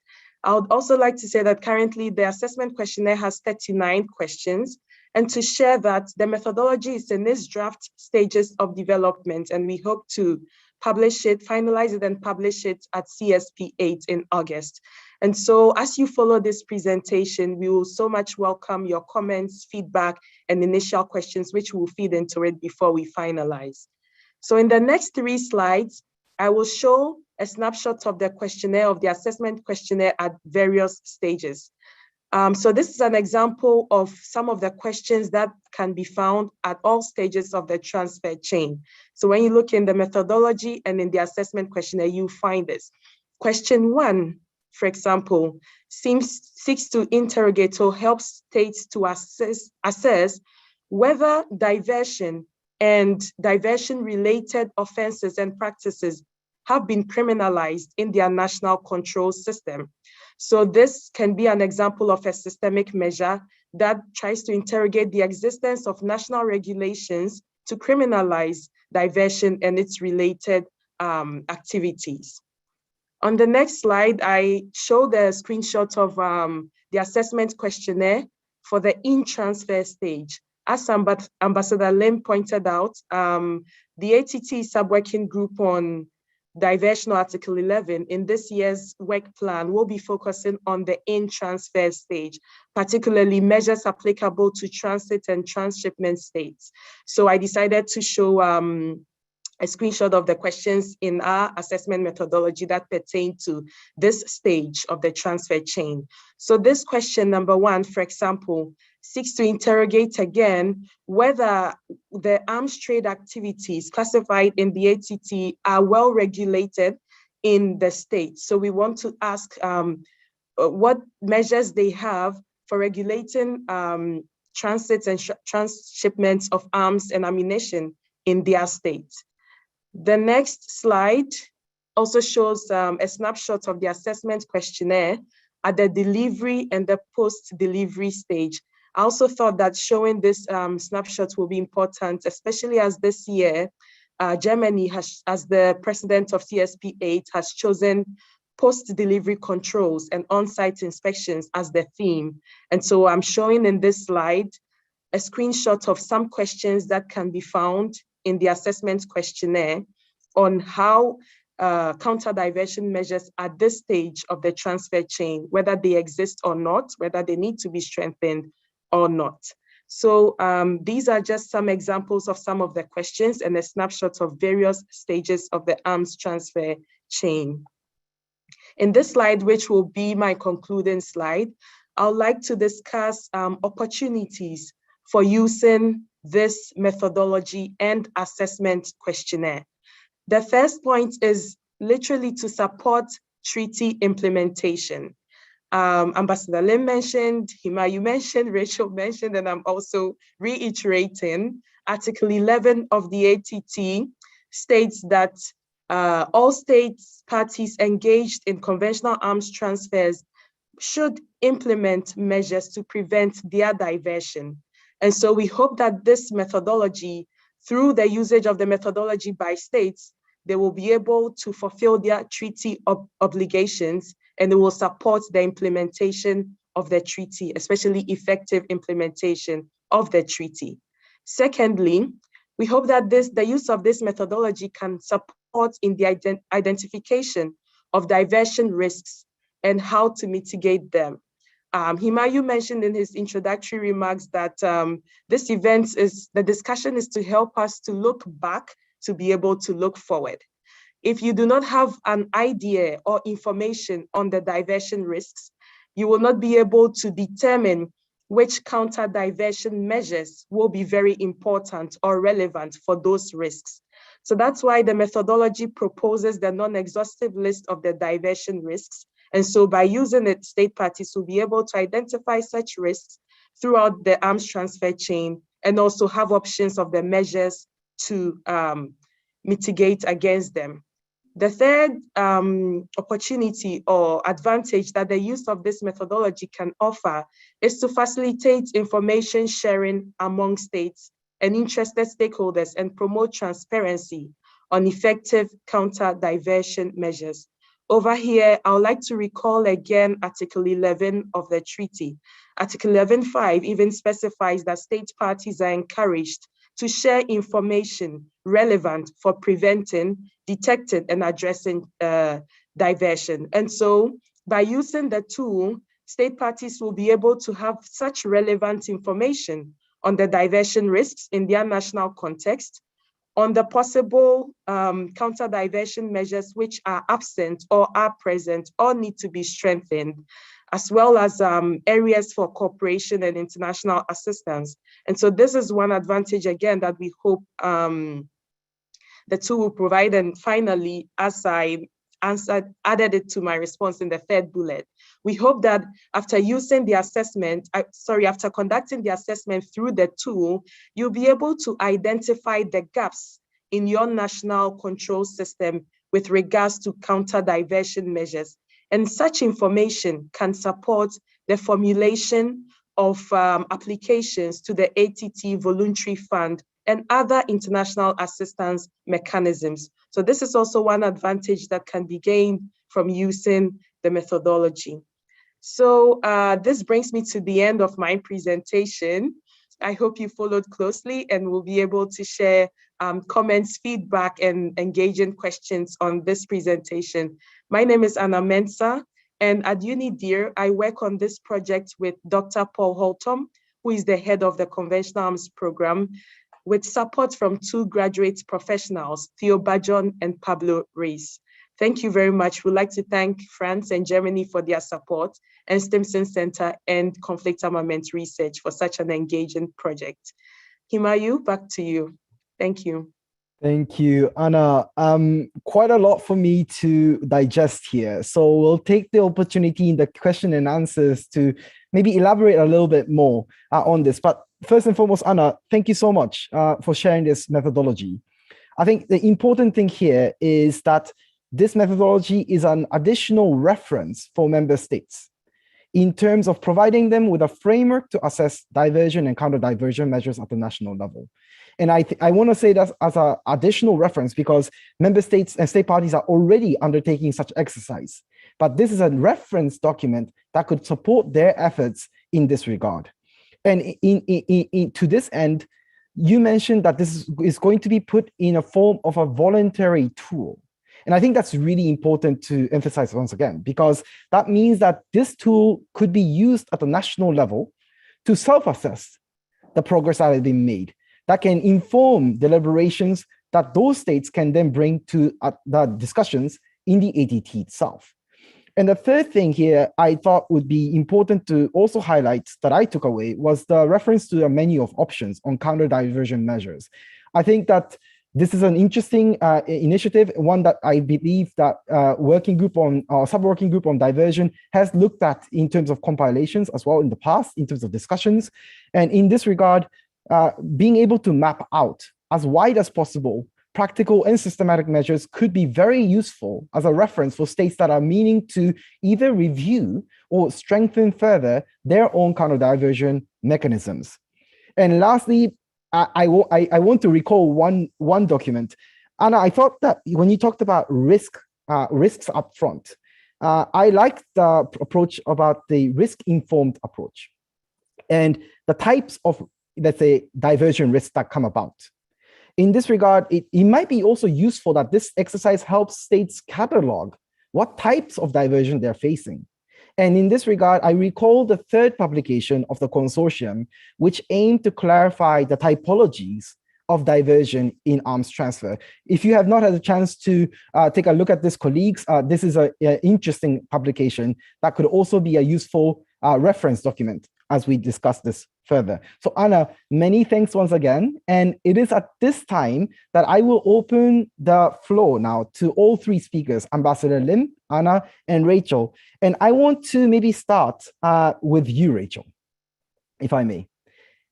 I would also like to say that currently the assessment questionnaire has 39 questions, and to share that the methodology is in its draft stages of development, and we hope to publish it, finalize it, and publish it at CSP 8 in August. And so as you follow this presentation, we will so much welcome your comments, feedback, and initial questions, which will feed into it before we finalize. So in the next 3 slides, I will show a snapshot of the questionnaire, of the assessment questionnaire at various stages. So this is an example of some of the questions that can be found at all stages of the transfer chain. So when you look in the methodology and in the assessment questionnaire, you find this. Question 1, for example, seeks to interrogate or help states to assess whether diversion and diversion-related offenses and practices have been criminalized in their national control system. So this can be an example of a systemic measure that tries to interrogate the existence of national regulations to criminalize diversion and its related activities. On the next slide, I show the screenshot of the assessment questionnaire for the in-transfer stage. As Ambassador Lim pointed out, the ATT sub-working group on Diversion, Article 11, in this year's work plan, will be focusing on the in-transfer stage, particularly measures applicable to transit and transshipment states. So I decided to show a screenshot of the questions in our assessment methodology that pertain to this stage of the transfer chain. So this question number 1, for example, seeks to interrogate again whether the arms trade activities classified in the ATT are well regulated in the state. So we want to ask what measures they have for regulating transits and transshipments of arms and ammunition in their state. The next slide also shows a snapshot of the assessment questionnaire at the delivery and the post-delivery stage. I also thought that showing this snapshot will be important, especially as this year, Germany has, as the president of CSP8, has chosen post-delivery controls and on-site inspections as the theme. And so I'm showing in this slide a screenshot of some questions that can be found in the assessment questionnaire on how counter-diversion measures at this stage of the transfer chain, whether they exist or not, whether they need to be strengthened or not. So these are just some examples of some of the questions and a snapshot of various stages of the arms transfer chain. In this slide, which will be my concluding slide, I would like to discuss opportunities for using this methodology and assessment questionnaire. The first point is literally to support treaty implementation. Ambassador Lim mentioned, Hima, you mentioned, Rachel mentioned, and I'm also reiterating, Article 11 of the ATT states that all states parties engaged in conventional arms transfers should implement measures to prevent their diversion. And so we hope that this methodology, through the usage of the methodology by states, they will be able to fulfill their treaty obligations, and it will support the implementation of the treaty, especially effective implementation of the treaty. Secondly, we hope that the use of this methodology can support in the identification of diversion risks and how to mitigate them. Himayu mentioned in his introductory remarks that this event the discussion is to help us to look back to be able to look forward. If you do not have an idea or information on the diversion risks, you will not be able to determine which counter diversion measures will be very important or relevant for those risks. So that's why the methodology proposes the non-exhaustive list of the diversion risks. And so by using it, state parties will be able to identify such risks throughout the arms transfer chain and also have options of the measures to mitigate against them. The third opportunity or advantage that the use of this methodology can offer is to facilitate information sharing among states and interested stakeholders and promote transparency on effective counter-diversion measures. Over here, I would like to recall again Article 11 of the treaty. Article 11.5 even specifies that state parties are encouraged to share information relevant for preventing, detecting, and addressing diversion. And so by using the tool, state parties will be able to have such relevant information on the diversion risks in their national context, on the possible counter-diversion measures which are absent or are present or need to be strengthened, as well as areas for cooperation and international assistance. And so this is one advantage, again, that we hope the tool will provide. And finally, as I added it to my response in the third bullet, we hope that after using the assessment, after conducting the assessment through the tool, you'll be able to identify the gaps in your national control system with regards to counter-diversion measures. And such information can support the formulation of applications to the ATT Voluntary Fund and other international assistance mechanisms. So this is also one advantage that can be gained from using the methodology. So this brings me to the end of my presentation. I hope you followed closely and will be able to share comments, feedback, and engaging questions on this presentation. My name is Anna Mensah, and at Unidear, I work on this project with Dr. Paul Holtom, who is the head of the Conventional Arms Program, with support from two graduate professionals, Theo Bajon and Pablo Reis. Thank you very much. We'd like to thank France and Germany for their support, and Stimson Center and Conflict Armament Research for such an engaging project. Himayu, back to you. Thank you. Thank you, Anna. Quite a lot for me to digest here. So we'll take the opportunity in the question and answers to maybe elaborate a little bit more on this. But first and foremost, Anna, thank you so much for sharing this methodology. I think the important thing here is that this methodology is an additional reference for member states in terms of providing them with a framework to assess diversion and counter-diversion measures at the national level. And I want to say that as an additional reference because member states and state parties are already undertaking such exercise. But this is a reference document that could support their efforts in this regard. And to this end, you mentioned that this is going to be put in a form of a voluntary tool. And I think that's really important to emphasize once again, because that means that this tool could be used at the national level to self-assess the progress that has been made, that can inform deliberations that those states can then bring to the discussions in the ATT itself. And the third thing here I thought would be important to also highlight that I took away was the reference to a menu of options on counter-diversion measures. I think that this is an interesting initiative, one that I believe that working group on sub-working group on diversion has looked at in terms of compilations as well in the past, in terms of discussions. And in this regard, being able to map out as wide as possible practical and systematic measures could be very useful as a reference for states that are meaning to either review or strengthen further their own counter-diversion mechanisms. And lastly, I want to recall one document. Anna, I thought that when you talked about risks up front, I liked the approach about the risk-informed approach and the types of, let's say, diversion risks that come about. In this regard, it might be also useful that this exercise helps states catalog what types of diversion they're facing. And in this regard, I recall the third publication of the consortium, which aimed to clarify the typologies of diversion in arms transfer. If you have not had a chance to take a look at this, colleagues, this is an interesting publication that could also be a useful reference document as we discuss this further. So Anna, many thanks once again. And it is at this time that I will open the floor now to all three speakers, Ambassador Lim, Anna, and Rachel. And I want to maybe start with you, Rachel, if I may.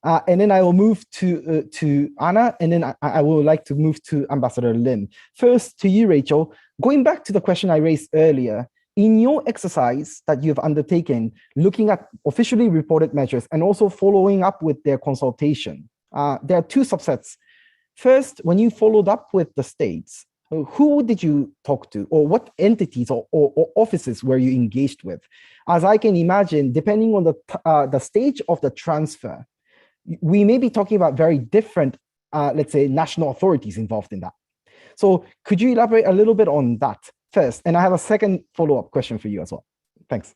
And then I will move to Anna, and then I would like to move to Ambassador Lim. First to you, Rachel, going back to the question I raised earlier, in your exercise that you've undertaken, looking at officially reported measures and also following up with their consultation, there are two subsets. First, when you followed up with the states, who did you talk to, or what entities or offices were you engaged with? As I can imagine, depending on the stage of the transfer, we may be talking about very different, let's say, national authorities involved in that. So could you elaborate a little bit on that first? And I have a second follow-up question for you as well. Thanks.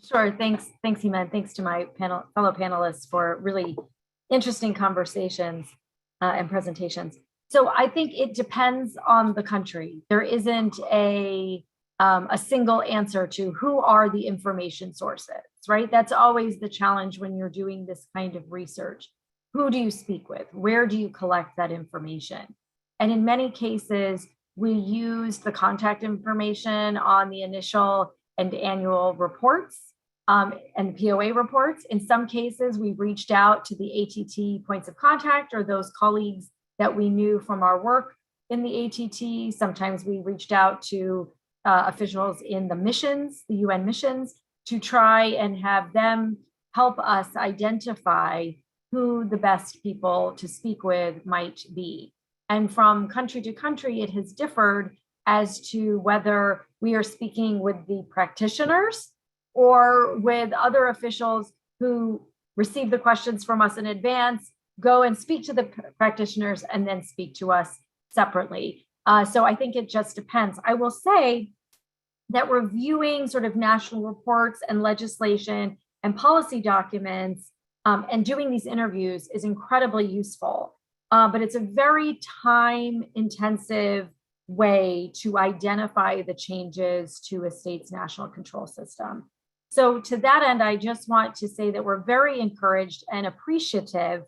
Sure, thanks, Hima, and thanks to my fellow panelists for really interesting conversations and presentations. So I think it depends on the country. There isn't a single answer to who are the information sources, right? That's always the challenge when you're doing this kind of research. Who do you speak with? Where do you collect that information? And in many cases, we use the contact information on the initial and annual reports and POA reports. In some cases, we reached out to the ATT points of contact or those colleagues that we knew from our work in the ATT. Sometimes we reached out to officials in the missions, the UN missions, to try and have them help us identify who the best people to speak with might be. And from country to country, it has differed as to whether we are speaking with the practitioners or with other officials who receive the questions from us in advance, go and speak to the practitioners, and then speak to us separately. So I think it just depends. I will say that reviewing sort of national reports and legislation and policy documents and doing these interviews is incredibly useful. But it's a very time-intensive way to identify the changes to a state's national control system. So to that end, I just want to say that we're very encouraged and appreciative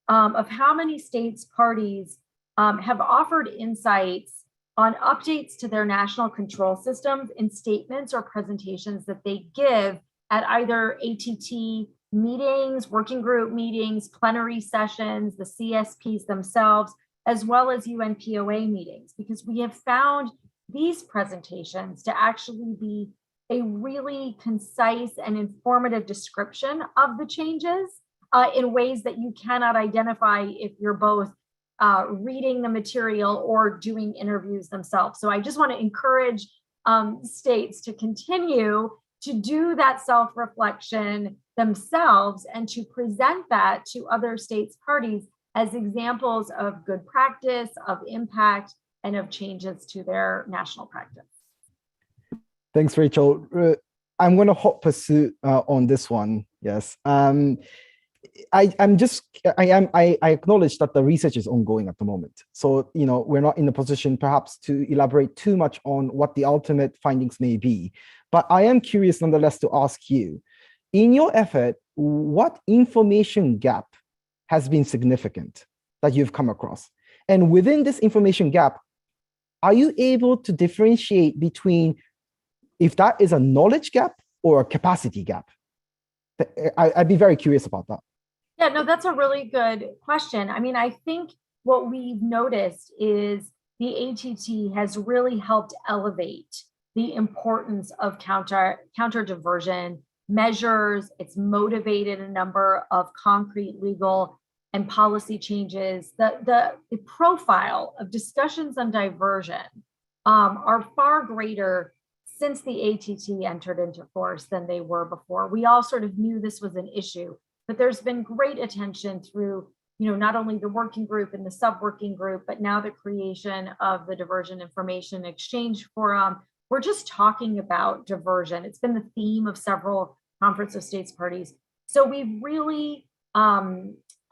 of how many states parties have offered insights on updates to their national control systems in statements or presentations that they give at either ATT meetings, working group meetings, plenary sessions, the CSPs themselves, as well as UN POA meetings, because we have found these presentations to actually be a really concise and informative description of the changes in ways that you cannot identify if you're both reading the material or doing interviews themselves. So I just want to encourage states to continue to do that self-reflection themselves and to present that to other states' parties as examples of good practice, of impact, and of changes to their national practice. Thanks, Rachel. I'm going to hot pursuit on this one. Yes. I acknowledge that the research is ongoing at the moment. So, we're not in a position perhaps to elaborate too much on what the ultimate findings may be. But I am curious nonetheless to ask you, in your effort, what information gap has been significant that you've come across? And within this information gap, are you able to differentiate between if that is a knowledge gap or a capacity gap? I'd be very curious about that. Yeah, no, that's a really good question. I mean, I think what we've noticed is the ATT has really helped elevate the importance of counter diversion measures. It's motivated a number of concrete legal and policy changes. The profile of discussions on diversion are far greater since the ATT entered into force than they were before. We all sort of knew this was an issue, but there's been great attention through, not only the working group and the sub-working group, but now the creation of the Diversion Information Exchange Forum. We're just talking about diversion. It's been the theme of several Conference of States Parties. So we've really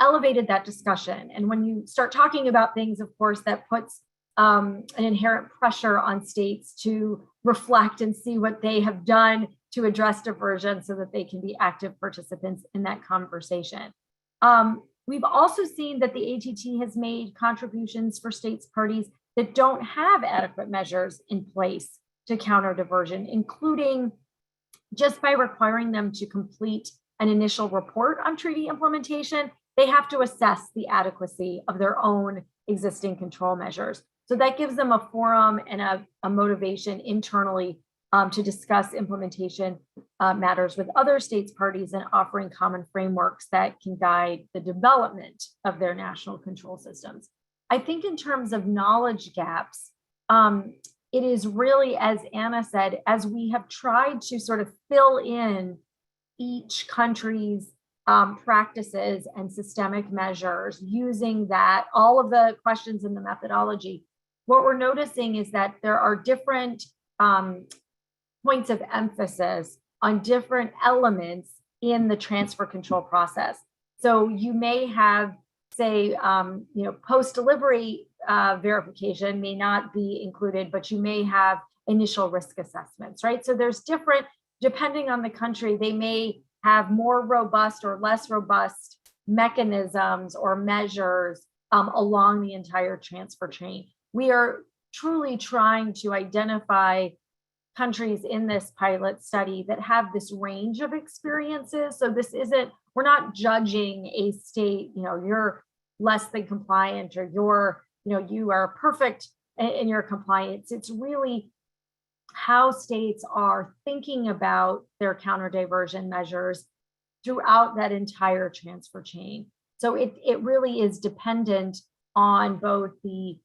elevated that discussion. And when you start talking about things, of course, that puts an inherent pressure on states to reflect and see what they have done to address diversion so that they can be active participants in that conversation. We've also seen that the ATT has made contributions for states parties that don't have adequate measures in place to counter diversion, including just by requiring them to complete an initial report on treaty implementation, they have to assess the adequacy of their own existing control measures. So that gives them a forum and a motivation internally to discuss implementation matters with other states parties and offering common frameworks that can guide the development of their national control systems. I think in terms of knowledge gaps, it is really, as Anna said, as we have tried to sort of fill in each country's practices and systemic measures using that, all of the questions in the methodology, what we're noticing is that there are different points of emphasis on different elements in the transfer control process. So you may have, say, post-delivery verification may not be included, but you may have initial risk assessments, right? So there's different, depending on the country, they may have more robust or less robust mechanisms or measures along the entire transfer chain. We are truly trying to identify countries in this pilot study that have this range of experiences. So this isn't, we're not judging a state, you're less than compliant or you are perfect in your compliance. It's really how states are thinking about their counter diversion measures throughout that entire transfer chain. So it really is dependent on both the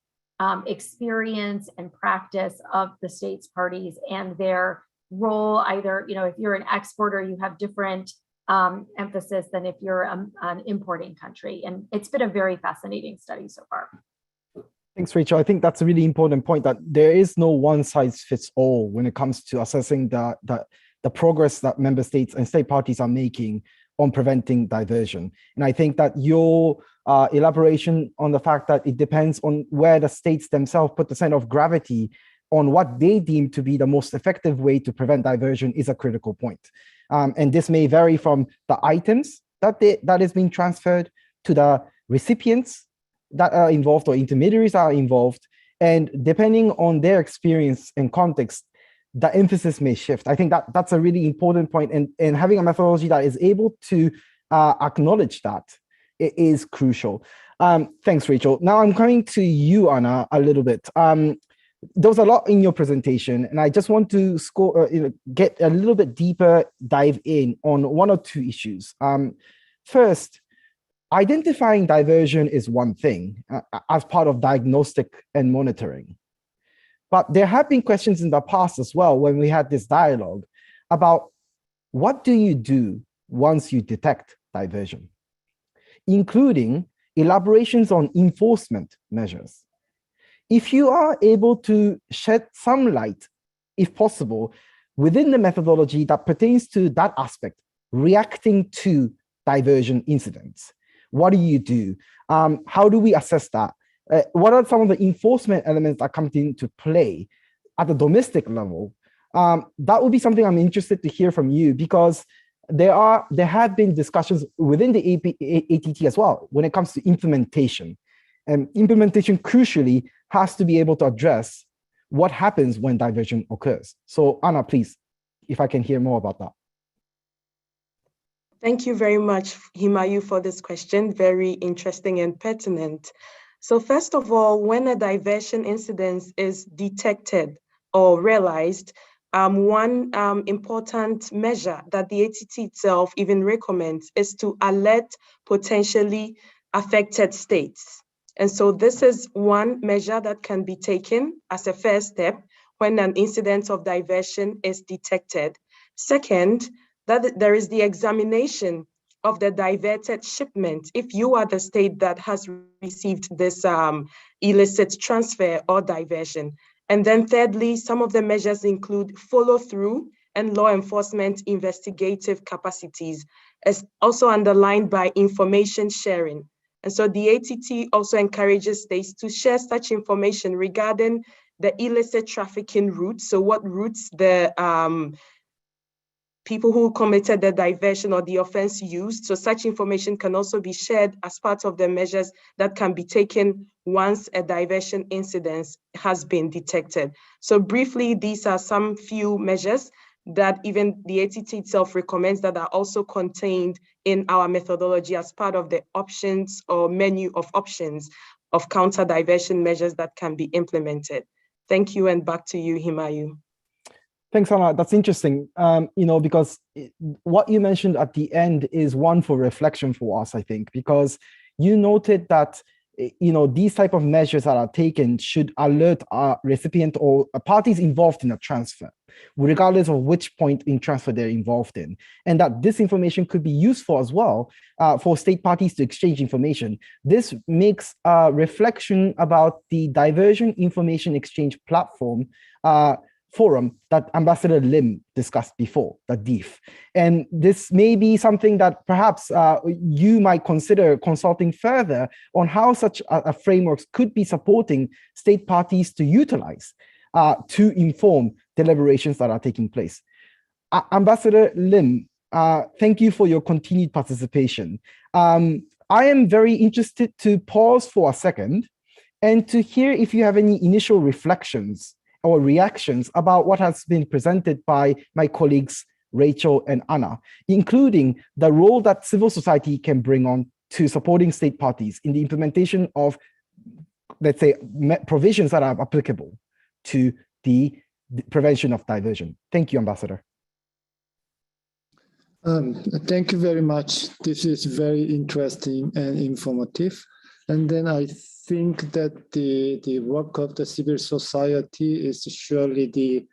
experience and practice of the states parties and their role. Either, if you're an exporter, you have different emphasis than if you're an importing country. And it's been a very fascinating study so far. Thanks, Rachel. I think that's a really important point, that there is no one size fits all when it comes to assessing the progress that member states and state parties are making on preventing diversion. And I think that your elaboration on the fact that it depends on where the states themselves put the center of gravity on what they deem to be the most effective way to prevent diversion is a critical point. And this may vary from the items that is being transferred to the recipients that are involved or intermediaries are involved. And depending on their experience and context, the emphasis may shift. I think that's a really important point, and having a methodology that is able to acknowledge that is crucial. Thanks, Rachel. Now I'm coming to you, Anna, a little bit. There was a lot in your presentation, and I just want to get a little bit deeper dive in on one or two issues. First, identifying diversion is one thing as part of diagnostic and monitoring. But there have been questions in the past as well when we had this dialogue about what do you do once you detect diversion, including elaborations on enforcement measures. If you are able to shed some light, if possible, within the methodology that pertains to that aspect, reacting to diversion incidents, what do you do? How do we assess that? What are some of the enforcement elements that come into play at the domestic level? That would be something I'm interested to hear from you, because there have been discussions within the ATT as well when it comes to implementation. And implementation crucially has to be able to address what happens when diversion occurs. So Anna, please, if I can hear more about that. Thank you very much, Himayu, for this question. Very interesting and pertinent. So first of all, when a diversion incident is detected or realized, one important measure that the ATT itself even recommends is to alert potentially affected states. And so this is one measure that can be taken as a first step when an incident of diversion is detected. Second, that there is the examination of the diverted shipment if you are the state that has received this illicit transfer or diversion. And then thirdly, some of the measures include follow-through and law enforcement investigative capacities, as also underlined by information sharing. And so the ATT also encourages states to share such information regarding the illicit trafficking routes. So what routes the people who committed the diversion or the offense used. So such information can also be shared as part of the measures that can be taken once a diversion incident has been detected. So briefly, these are some few measures that even the ATT itself recommends that are also contained in our methodology as part of the options or menu of options of counter diversion measures that can be implemented. Thank you, and back to you, Himayu. Thanks, Anna. That's interesting, because what you mentioned at the end is one for reflection for us, I think, because you noted that, these type of measures that are taken should alert our recipient or parties involved in a transfer, regardless of which point in transfer they're involved in, and that this information could be useful as well for state parties to exchange information. This makes a reflection about the Diversion Information Exchange Platform forum that Ambassador Lim discussed before, the DIF. And this may be something that perhaps you might consider consulting further on how such a framework could be supporting state parties to utilize to inform deliberations that are taking place. Ambassador Lim, thank you for your continued participation. I am very interested to pause for a second and to hear if you have any initial reflections or reactions about what has been presented by my colleagues, Rachel and Anna, including the role that civil society can bring on to supporting state parties in the implementation of, let's say, provisions that are applicable to the prevention of diversion. Thank you, Ambassador. Thank you very much. This is very interesting and informative. And then I think that the work of the civil society is surely the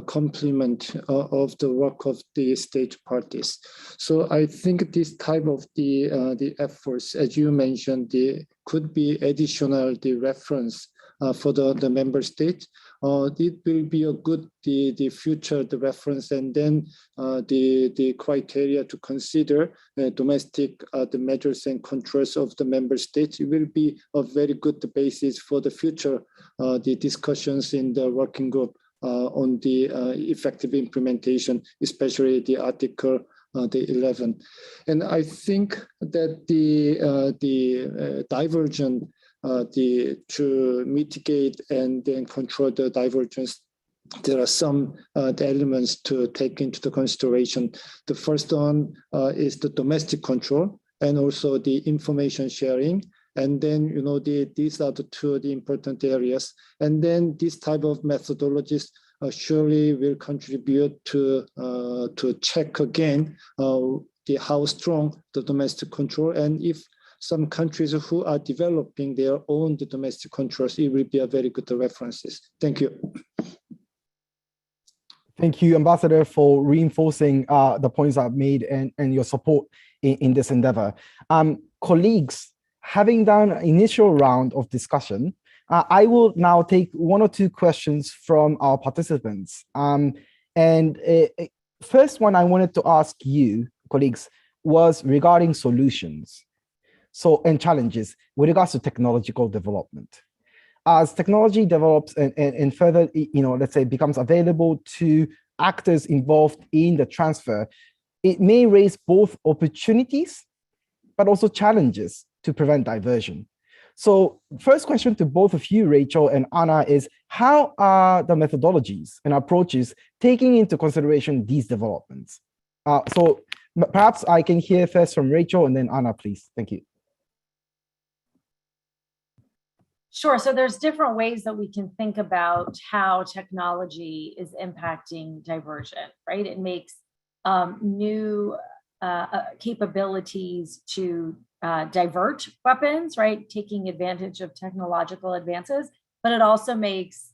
complement of the work of the state parties. So I think this type of the efforts, as you mentioned, could be additional reference for the member state. It will be a good the future reference, and then the criteria to consider domestic the measures and controls of the member states. It will be a very good basis for the future the discussions in the working group on the effective implementation, especially the Article 11. And I think that the diversion to mitigate and then control the divergence, there are some elements to take into the consideration. The first one is the domestic control and also the information sharing. And then, these are the two important areas. And then this type of methodologies surely will contribute to check again how strong the domestic control, and if some countries who are developing their own domestic controls, it will be a very good references. Thank you. Thank you, Ambassador, for reinforcing the points I've made and your support in this endeavor. Colleagues, having done an initial round of discussion, I will now take one or two questions from our participants. First one I wanted to ask you, colleagues, was regarding solutions and challenges with regards to technological development. As technology develops and further, let's say becomes available to actors involved in the transfer, it may raise both opportunities, but also challenges to prevent diversion. So first question to both of you, Rachel and Anna, is how are the methodologies and approaches taking into consideration these developments? So perhaps I can hear first from Rachel and then Anna, please. Thank you. Sure. So there's different ways that we can think about how technology is impacting diversion, right? It makes new capabilities to divert weapons, right? Taking advantage of technological advances, but it also makes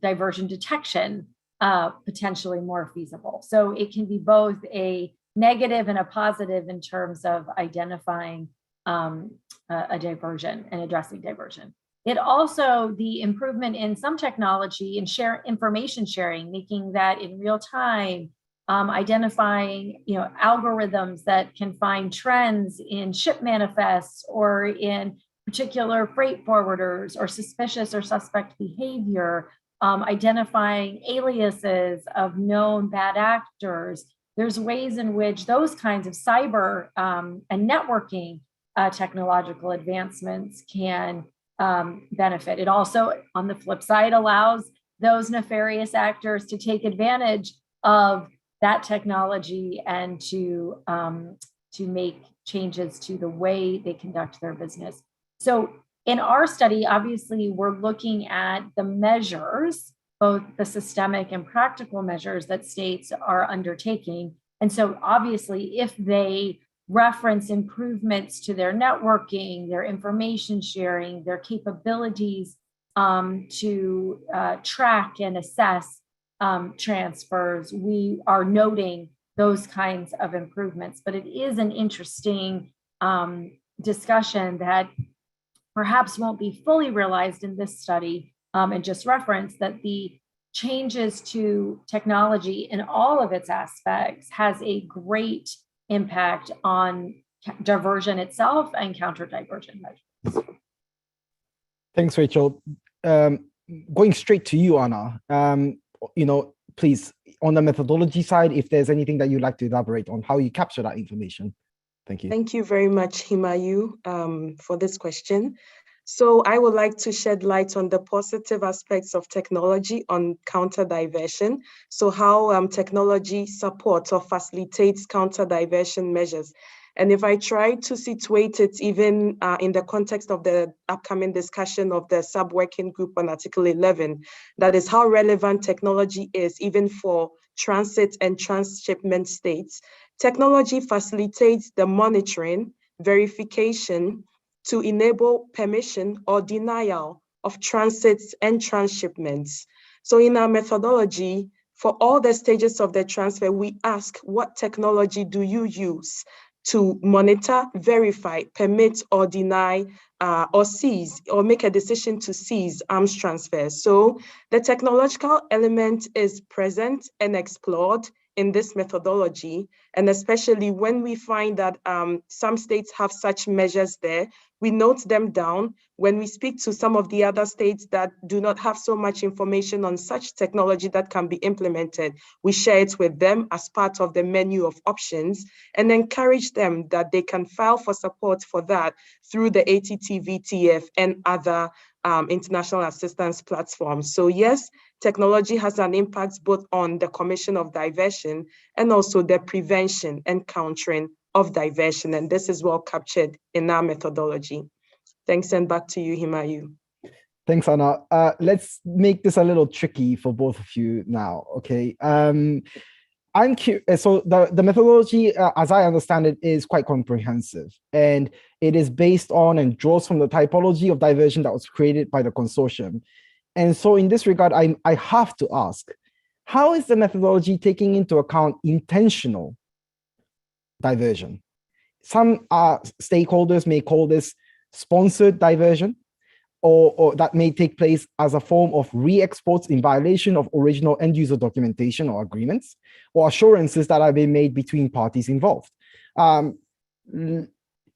diversion detection potentially more feasible. So it can be both a negative and a positive in terms of identifying a diversion and addressing diversion. It also, the improvement in some technology and information sharing, making that in real time, identifying algorithms that can find trends in ship manifests or in particular freight forwarders or suspicious or suspect behavior, identifying aliases of known bad actors. There's ways in which those kinds of cyber and networking technological advancements can benefit. It also, on the flip side, allows those nefarious actors to take advantage of that technology and to make changes to the way they conduct their business. So in our study, obviously, we're looking at the measures, both the systemic and practical measures that states are undertaking. And so obviously, if they reference improvements to their networking, their information sharing, their capabilities to track and assess transfers, we are noting those kinds of improvements. But it is an interesting discussion that perhaps won't be fully realized in this study, and just reference that the changes to technology in all of its aspects has a great impact on diversion itself and counter-diversion measures. Thanks, Rachel. Going straight to you, Anna, please, on the methodology side, if there's anything that you'd like to elaborate on how you capture that information. Thank you. Thank you very much, Himayu, for this question. So I would like to shed light on the positive aspects of technology on counter-diversion. So how technology supports or facilitates counter-diversion measures. And if I try to situate it even in the context of the upcoming discussion of the sub-working group on Article 11, that is how relevant technology is even for transit and transshipment states. Technology facilitates the monitoring, verification, to enable permission or denial of transits and transshipments. So in our methodology, for all the stages of the transfer, we ask, what technology do you use to monitor, verify, permit, or deny, or seize, or make a decision to seize arms transfers? So the technological element is present and explored in this methodology, and especially when we find that some states have such measures there, we note them down. When we speak to some of the other states that do not have so much information on such technology that can be implemented, we share it with them as part of the menu of options and encourage them that they can file for support for that through the ATT, VTF, and other international assistance platforms. So yes, technology has an impact both on the commission of diversion and also the prevention and countering of diversion. And this is well captured in our methodology. Thanks, and back to you, Himayu. Thanks, Anna. Let's make this a little tricky for both of you now, okay? I'm curious. So the methodology, as I understand it, is quite comprehensive, and it is based on and draws from the typology of diversion that was created by the consortium. And so in this regard, I have to ask, how is the methodology taking into account intentional diversion? Some stakeholders may call this sponsored diversion, or that may take place as a form of re-exports in violation of original end-user documentation or agreements, or assurances that have been made between parties involved. I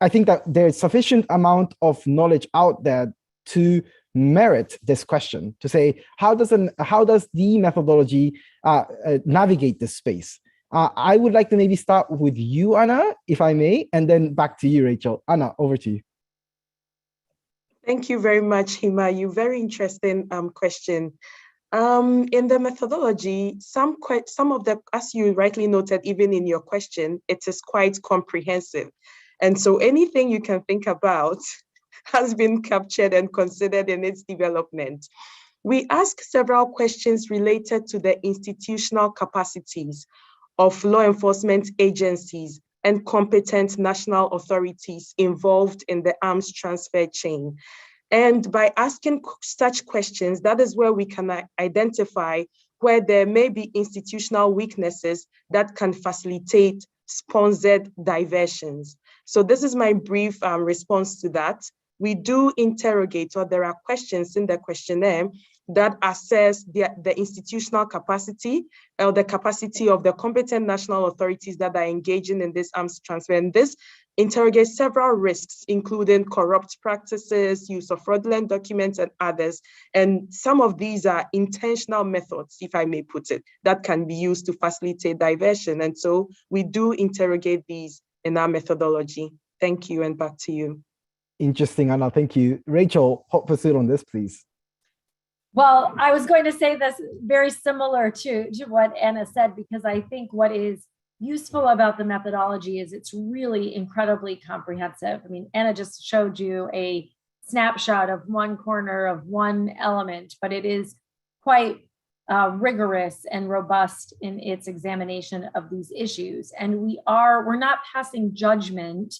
think that there's sufficient amount of knowledge out there to merit this question, to say, how does the methodology navigate this space? I would like to maybe start with you, Anna, if I may, and then back to you, Rachel. Anna, over to you. Thank you very much, Himayu. Very interesting question. In the methodology, some of the, as you rightly noted, even in your question, it is quite comprehensive. And so anything you can think about has been captured and considered in its development. We ask several questions related to the institutional capacities of law enforcement agencies and competent national authorities involved in the arms transfer chain. And by asking such questions, that is where we can identify where there may be institutional weaknesses that can facilitate sponsored diversions. So this is my brief response to that. We do interrogate, or there are questions in the questionnaire that assess the institutional capacity or the capacity of the competent national authorities that are engaging in this arms transfer. And this interrogates several risks, including corrupt practices, use of fraudulent documents, and others. And some of these are intentional methods, if I may put it, that can be used to facilitate diversion. And so we do interrogate these in our methodology. Thank you, and back to you. Interesting, Anna, thank you. Rachel, hot pursuit on this, please. Well, I was going to say this very similar to what Anna said, because I think what is useful about the methodology is it's really incredibly comprehensive. I mean, Anna just showed you a snapshot of one corner of one element, but it is quite rigorous and robust in its examination of these issues. And we're not passing judgment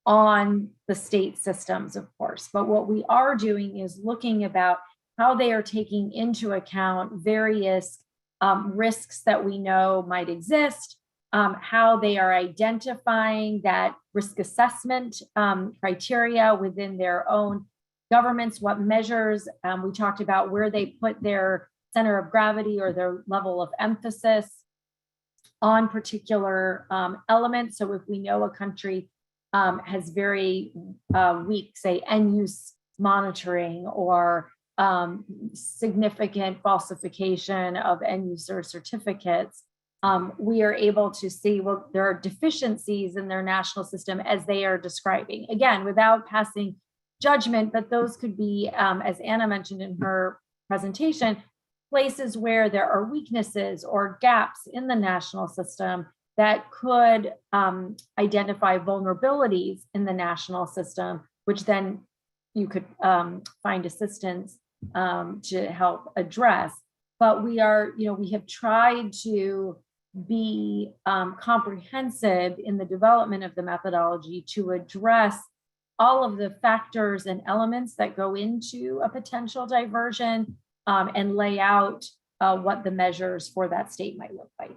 on the state systems, of course, but what we are doing is looking about how they are taking into account various risks that we know might exist, how they are identifying that risk assessment criteria within their own governments, what measures, we talked about where they put their center of gravity or their level of emphasis on particular elements. So if we know a country has very weak, say, end use monitoring or significant falsification of end user certificates, we are able to see, well, there are deficiencies in their national system as they are describing. Again, without passing judgment, but those could be, as Anna mentioned in her presentation, places where there are weaknesses or gaps in the national system that could identify vulnerabilities in the national system, which then you could find assistance to help address. But we have tried to be comprehensive in the development of the methodology to address all of the factors and elements that go into a potential diversion and lay out what the measures for that state might look like.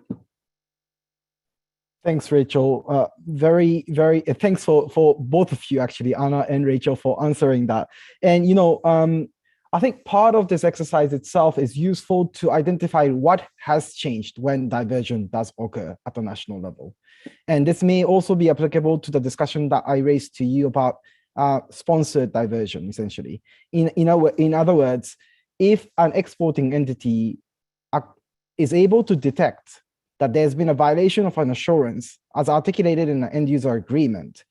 Thanks, Rachel. Very, very thanks for both of you, actually, Anna and Rachel, for answering that. And, I think part of this exercise itself is useful to identify what has changed when diversion does occur at the national level. And this may also be applicable to the discussion that I raised to you about sponsored diversion, essentially. In other words, if an exporting entity is able to detect that there's been a violation of an assurance as articulated in an end user agreement,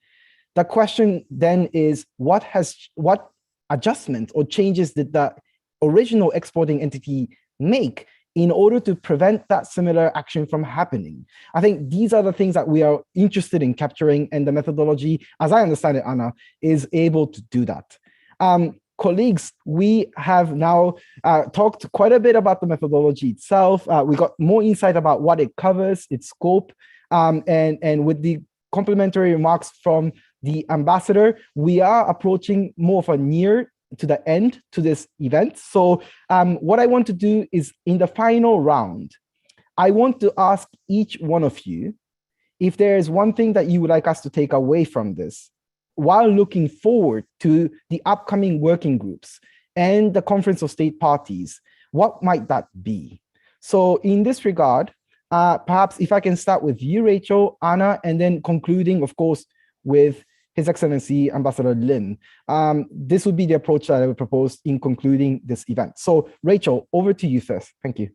the question then is, what adjustments or changes did the original exporting entity make in order to prevent that similar action from happening? I think these are the things that we are interested in capturing, and the methodology, as I understand it, Anna, is able to do that. colleagues, we have now talked quite a bit about the methodology itself. We got more insight about what it covers, its scope, and with the complementary remarks from the ambassador, we are approaching more of a near to the end to this event. So what I want to do is, in the final round, I want to ask each one of you if there is one thing that you would like us to take away from this, while looking forward to the upcoming working groups and the Conference of State Parties. What might that be? So in this regard, perhaps if I can start with you, Rachel, Anna, and then concluding, of course, with His Excellency Ambassador Lim. This would be the approach that I would propose in concluding this event. So Rachel, over to you first. Thank you.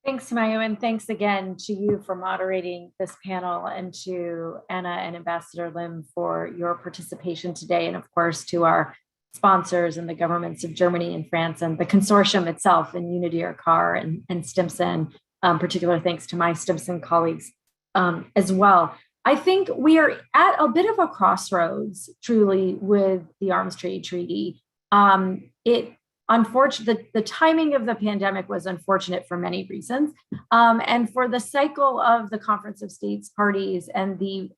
Thanks, Mayu, and thanks again to you for moderating this panel, and to Anna and Ambassador Lim for your participation today, and of course to our sponsors and the governments of Germany and France and the consortium itself, and Unidear, CAR, and Stimson. Particular thanks to my Stimson colleagues as well. I think we are at a bit of a crossroads, truly, with the Arms Trade Treaty. Unfortunately, the timing of the pandemic was unfortunate for many reasons. And for the cycle of the Conference of States Parties and the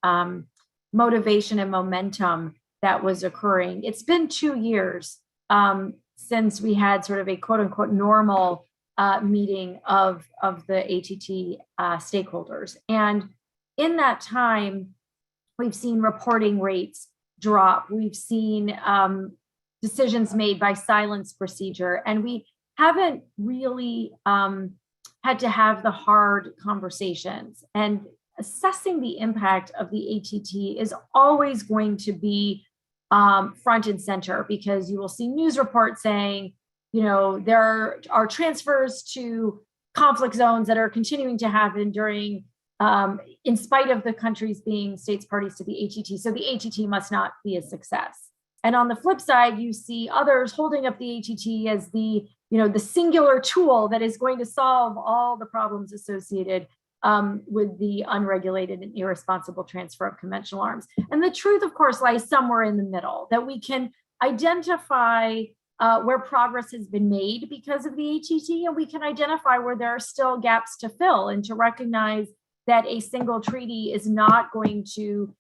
motivation and momentum that was occurring, it's been 2 years since we had sort of a quote unquote normal meeting of the ATT stakeholders. And in that time, we've seen reporting rates drop. We've seen decisions made by silence procedure, and we haven't really had to have the hard conversations. And assessing the impact of the ATT is always going to be front and center, because you will see news reports saying, you know, there are transfers to conflict zones that are continuing to happen during, in spite of the countries being states parties to the ATT. So the ATT must not be a success. And on the flip side, you see others holding up the ATT as the, you know, the singular tool that is going to solve all the problems associated with the unregulated and irresponsible transfer of conventional arms. And the truth, of course, lies somewhere in the middle, that we can identify where progress has been made because of the ATT, and we can identify where there are still gaps to fill, and to recognize that a single treaty is not going to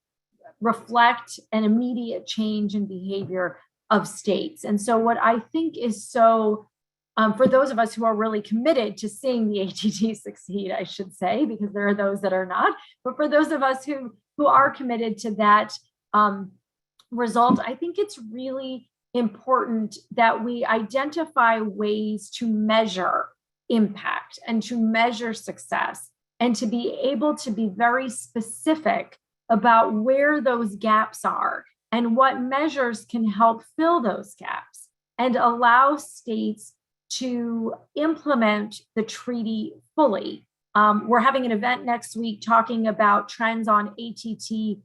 reflect an immediate change in behavior of states. And so what I think is so, for those of us who are really committed to seeing the ATT succeed, I should say, because there are those that are not, but for those of us who are committed to that result, I think it's really important that we identify ways to measure impact and to measure success, and to be able to be very specific about where those gaps are and what measures can help fill those gaps and allow states to implement the treaty fully. We're having an event next week talking about trends on ATT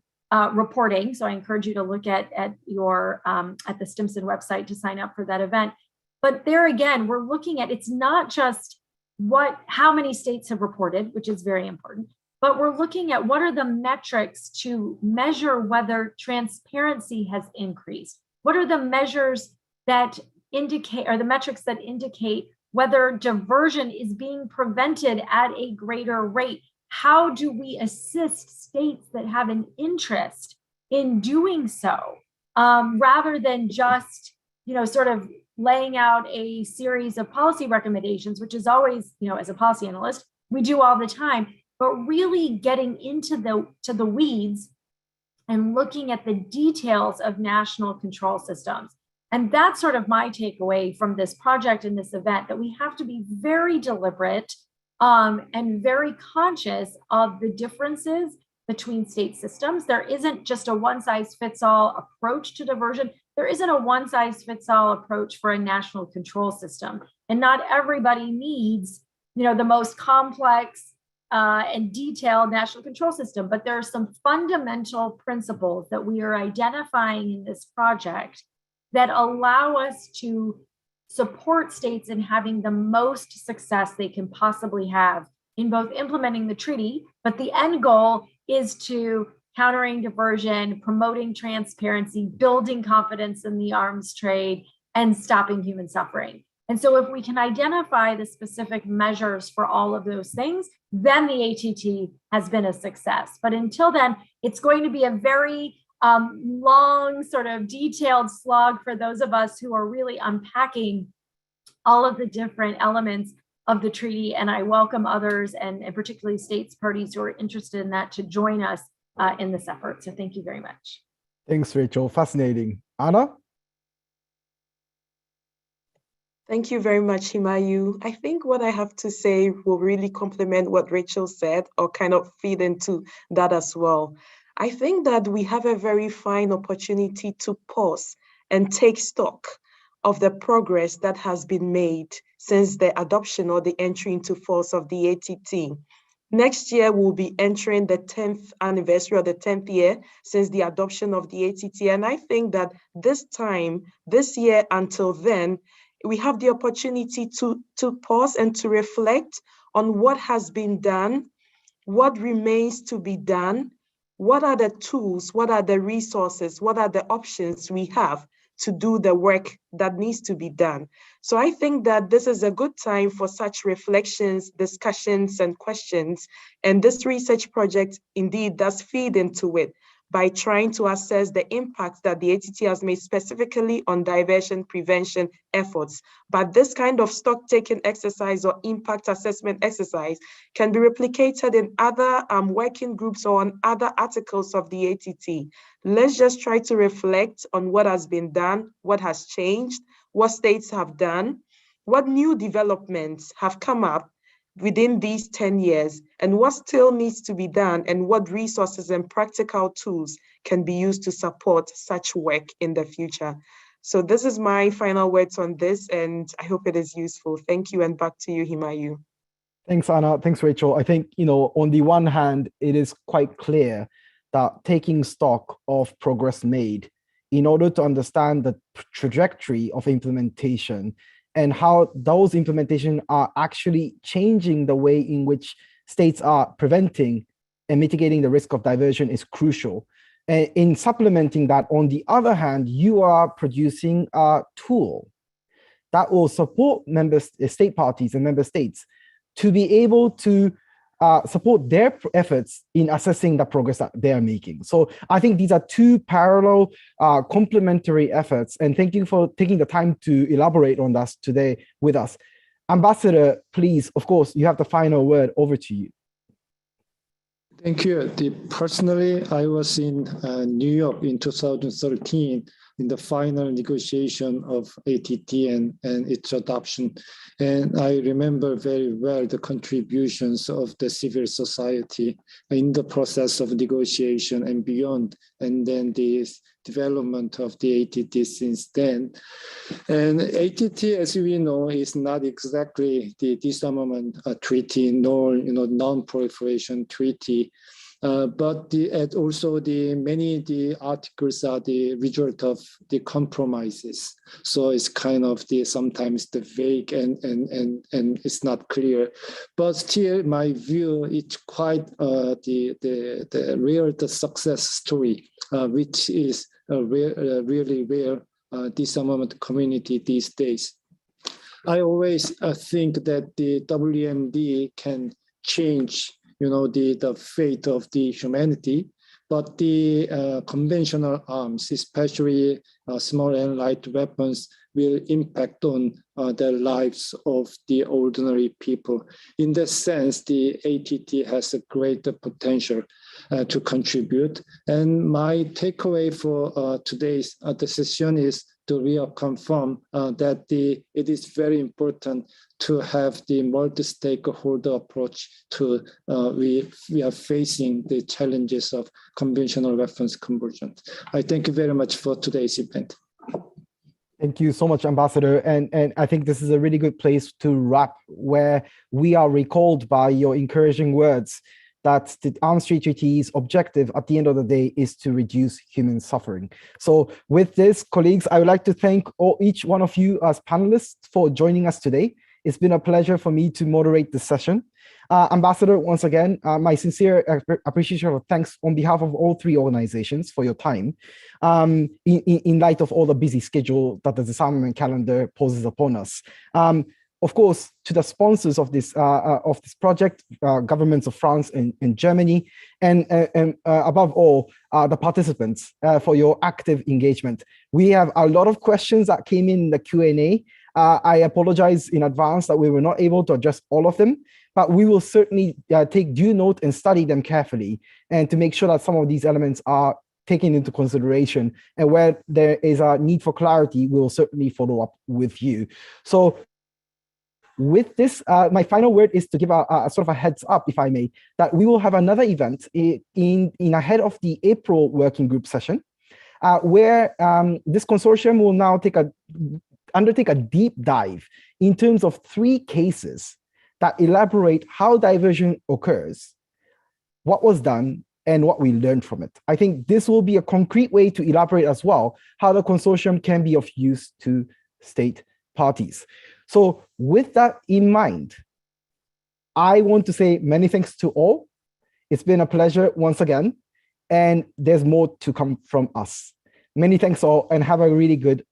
reporting. So I encourage you to look at the Stimson website to sign up for that event. But there again, we're looking at, it's not just how many states have reported, which is very important, but we're looking at what are the metrics to measure whether transparency has increased. What are the measures that indicate, or the metrics that indicate whether diversion is being prevented at a greater rate? How do we assist states that have an interest in doing so, rather than just, sort of laying out a series of policy recommendations, which is always, as a policy analyst, we do all the time, but really getting into the weeds and looking at the details of national control systems. And that's sort of my takeaway from this project and this event, that we have to be very deliberate and very conscious of the differences between state systems. There isn't just a one-size-fits-all approach to diversion. There isn't a one-size-fits-all approach for a national control system. And not everybody needs, the most complex and detailed national control system, but there are some fundamental principles that we are identifying in this project that allow us to support states in having the most success they can possibly have in both implementing the treaty, but the end goal is to countering diversion, promoting transparency, building confidence in the arms trade, and stopping human suffering. And so if we can identify the specific measures for all of those things, then the ATT has been a success. But until then, it's going to be a very long, sort of detailed slog for those of us who are really unpacking all of the different elements of the treaty. And I welcome others, and particularly states parties who are interested in that, to join us in this effort. So thank you very much. Thanks, Rachel. Fascinating. Anna? Thank you very much, Himayu. I think what I have to say will really complement what Rachel said, or kind of feed into that as well. I think that we have a very fine opportunity to pause and take stock of the progress that has been made since the adoption or the entry into force of the ATT. Next year, we'll be entering the 10th anniversary, or the 10th year since the adoption of the ATT. And I think that this year until then, we have the opportunity to pause and to reflect on what has been done, what remains to be done, what are the tools, what are the resources, what are the options we have to do the work that needs to be done. So I think that this is a good time for such reflections, discussions, and questions. And this research project indeed does feed into it by trying to assess the impact that the ATT has made specifically on diversion prevention efforts. But this kind of stock-taking exercise or impact assessment exercise can be replicated in other working groups or on other articles of the ATT. Let's just try to reflect on what has been done, what has changed, what states have done, what new developments have come up within these 10 years, and what still needs to be done, and what resources and practical tools can be used to support such work in the future. So this is my final words on this, and I hope it is useful. Thank you, and back to you, Himayu. Thanks, Anna. Thanks, Rachel. I think, on the one hand, it is quite clear that taking stock of progress made in order to understand the trajectory of implementation and how those implementations are actually changing the way in which states are preventing and mitigating the risk of diversion is crucial. And in supplementing that, on the other hand, you are producing a tool that will support state parties and member states to be able to support their efforts in assessing the progress that they are making. So I think these are two parallel complementary efforts. And thank you for taking the time to elaborate on that today with us. Ambassador, please, of course, you have the final word. Over to you. Thank you. Personally, I was in New York in 2013 in the final negotiation of ATT and its adoption. And I remember very well the contributions of the civil society in the process of negotiation and beyond, and then the development of the ATT since then. And ATT, as we know, is not exactly the disarmament treaty nor non-proliferation treaty. But also many articles are the result of the compromises. So it's kind of sometimes the vague and it's not clear. But still, my view, it's quite the real success story, which is really rare disarmament community these days. I always think that the WMD can change the fate of the humanity, but the conventional arms, especially small and light weapons, will impact on the lives of the ordinary people. In that sense, the ATT has a greater potential to contribute. And my takeaway for today's session is to reconfirm that it is very important to have the multi-stakeholder approach to we are facing the challenges of conventional weapons conversion. I thank you very much for today's event. Thank you so much, Ambassador. And I think this is a really good place to wrap, where we are recalled by your encouraging words that the Arms Trade Treaty's objective at the end of the day is to reduce human suffering. So with this, colleagues, I would like to thank each one of you as panelists for joining us today. It's been a pleasure for me to moderate this session. Ambassador, once again, my sincere appreciation of thanks on behalf of all three organizations for your time in light of all the busy schedule that the disarmament calendar poses upon us. Of course, to the sponsors of this project, governments of France and Germany, and above all, the participants for your active engagement. We have a lot of questions that came in the Q&A. I apologize in advance that we were not able to address all of them, but we will certainly take due note and study them carefully, and to make sure that some of these elements are taken into consideration, and where there is a need for clarity, we will certainly follow up with you. So with this, my final word is to give a sort of a heads up, if I may, that we will have another event in ahead of the April working group session, where this consortium will now undertake a deep dive in terms of 3 cases that elaborate how diversion occurs, what was done, and what we learned from it. I think this will be a concrete way to elaborate as well how the consortium can be of use to state parties. So with that in mind, I want to say many thanks to all. It's been a pleasure once again, and there's more to come from us. Many thanks all, and have a really good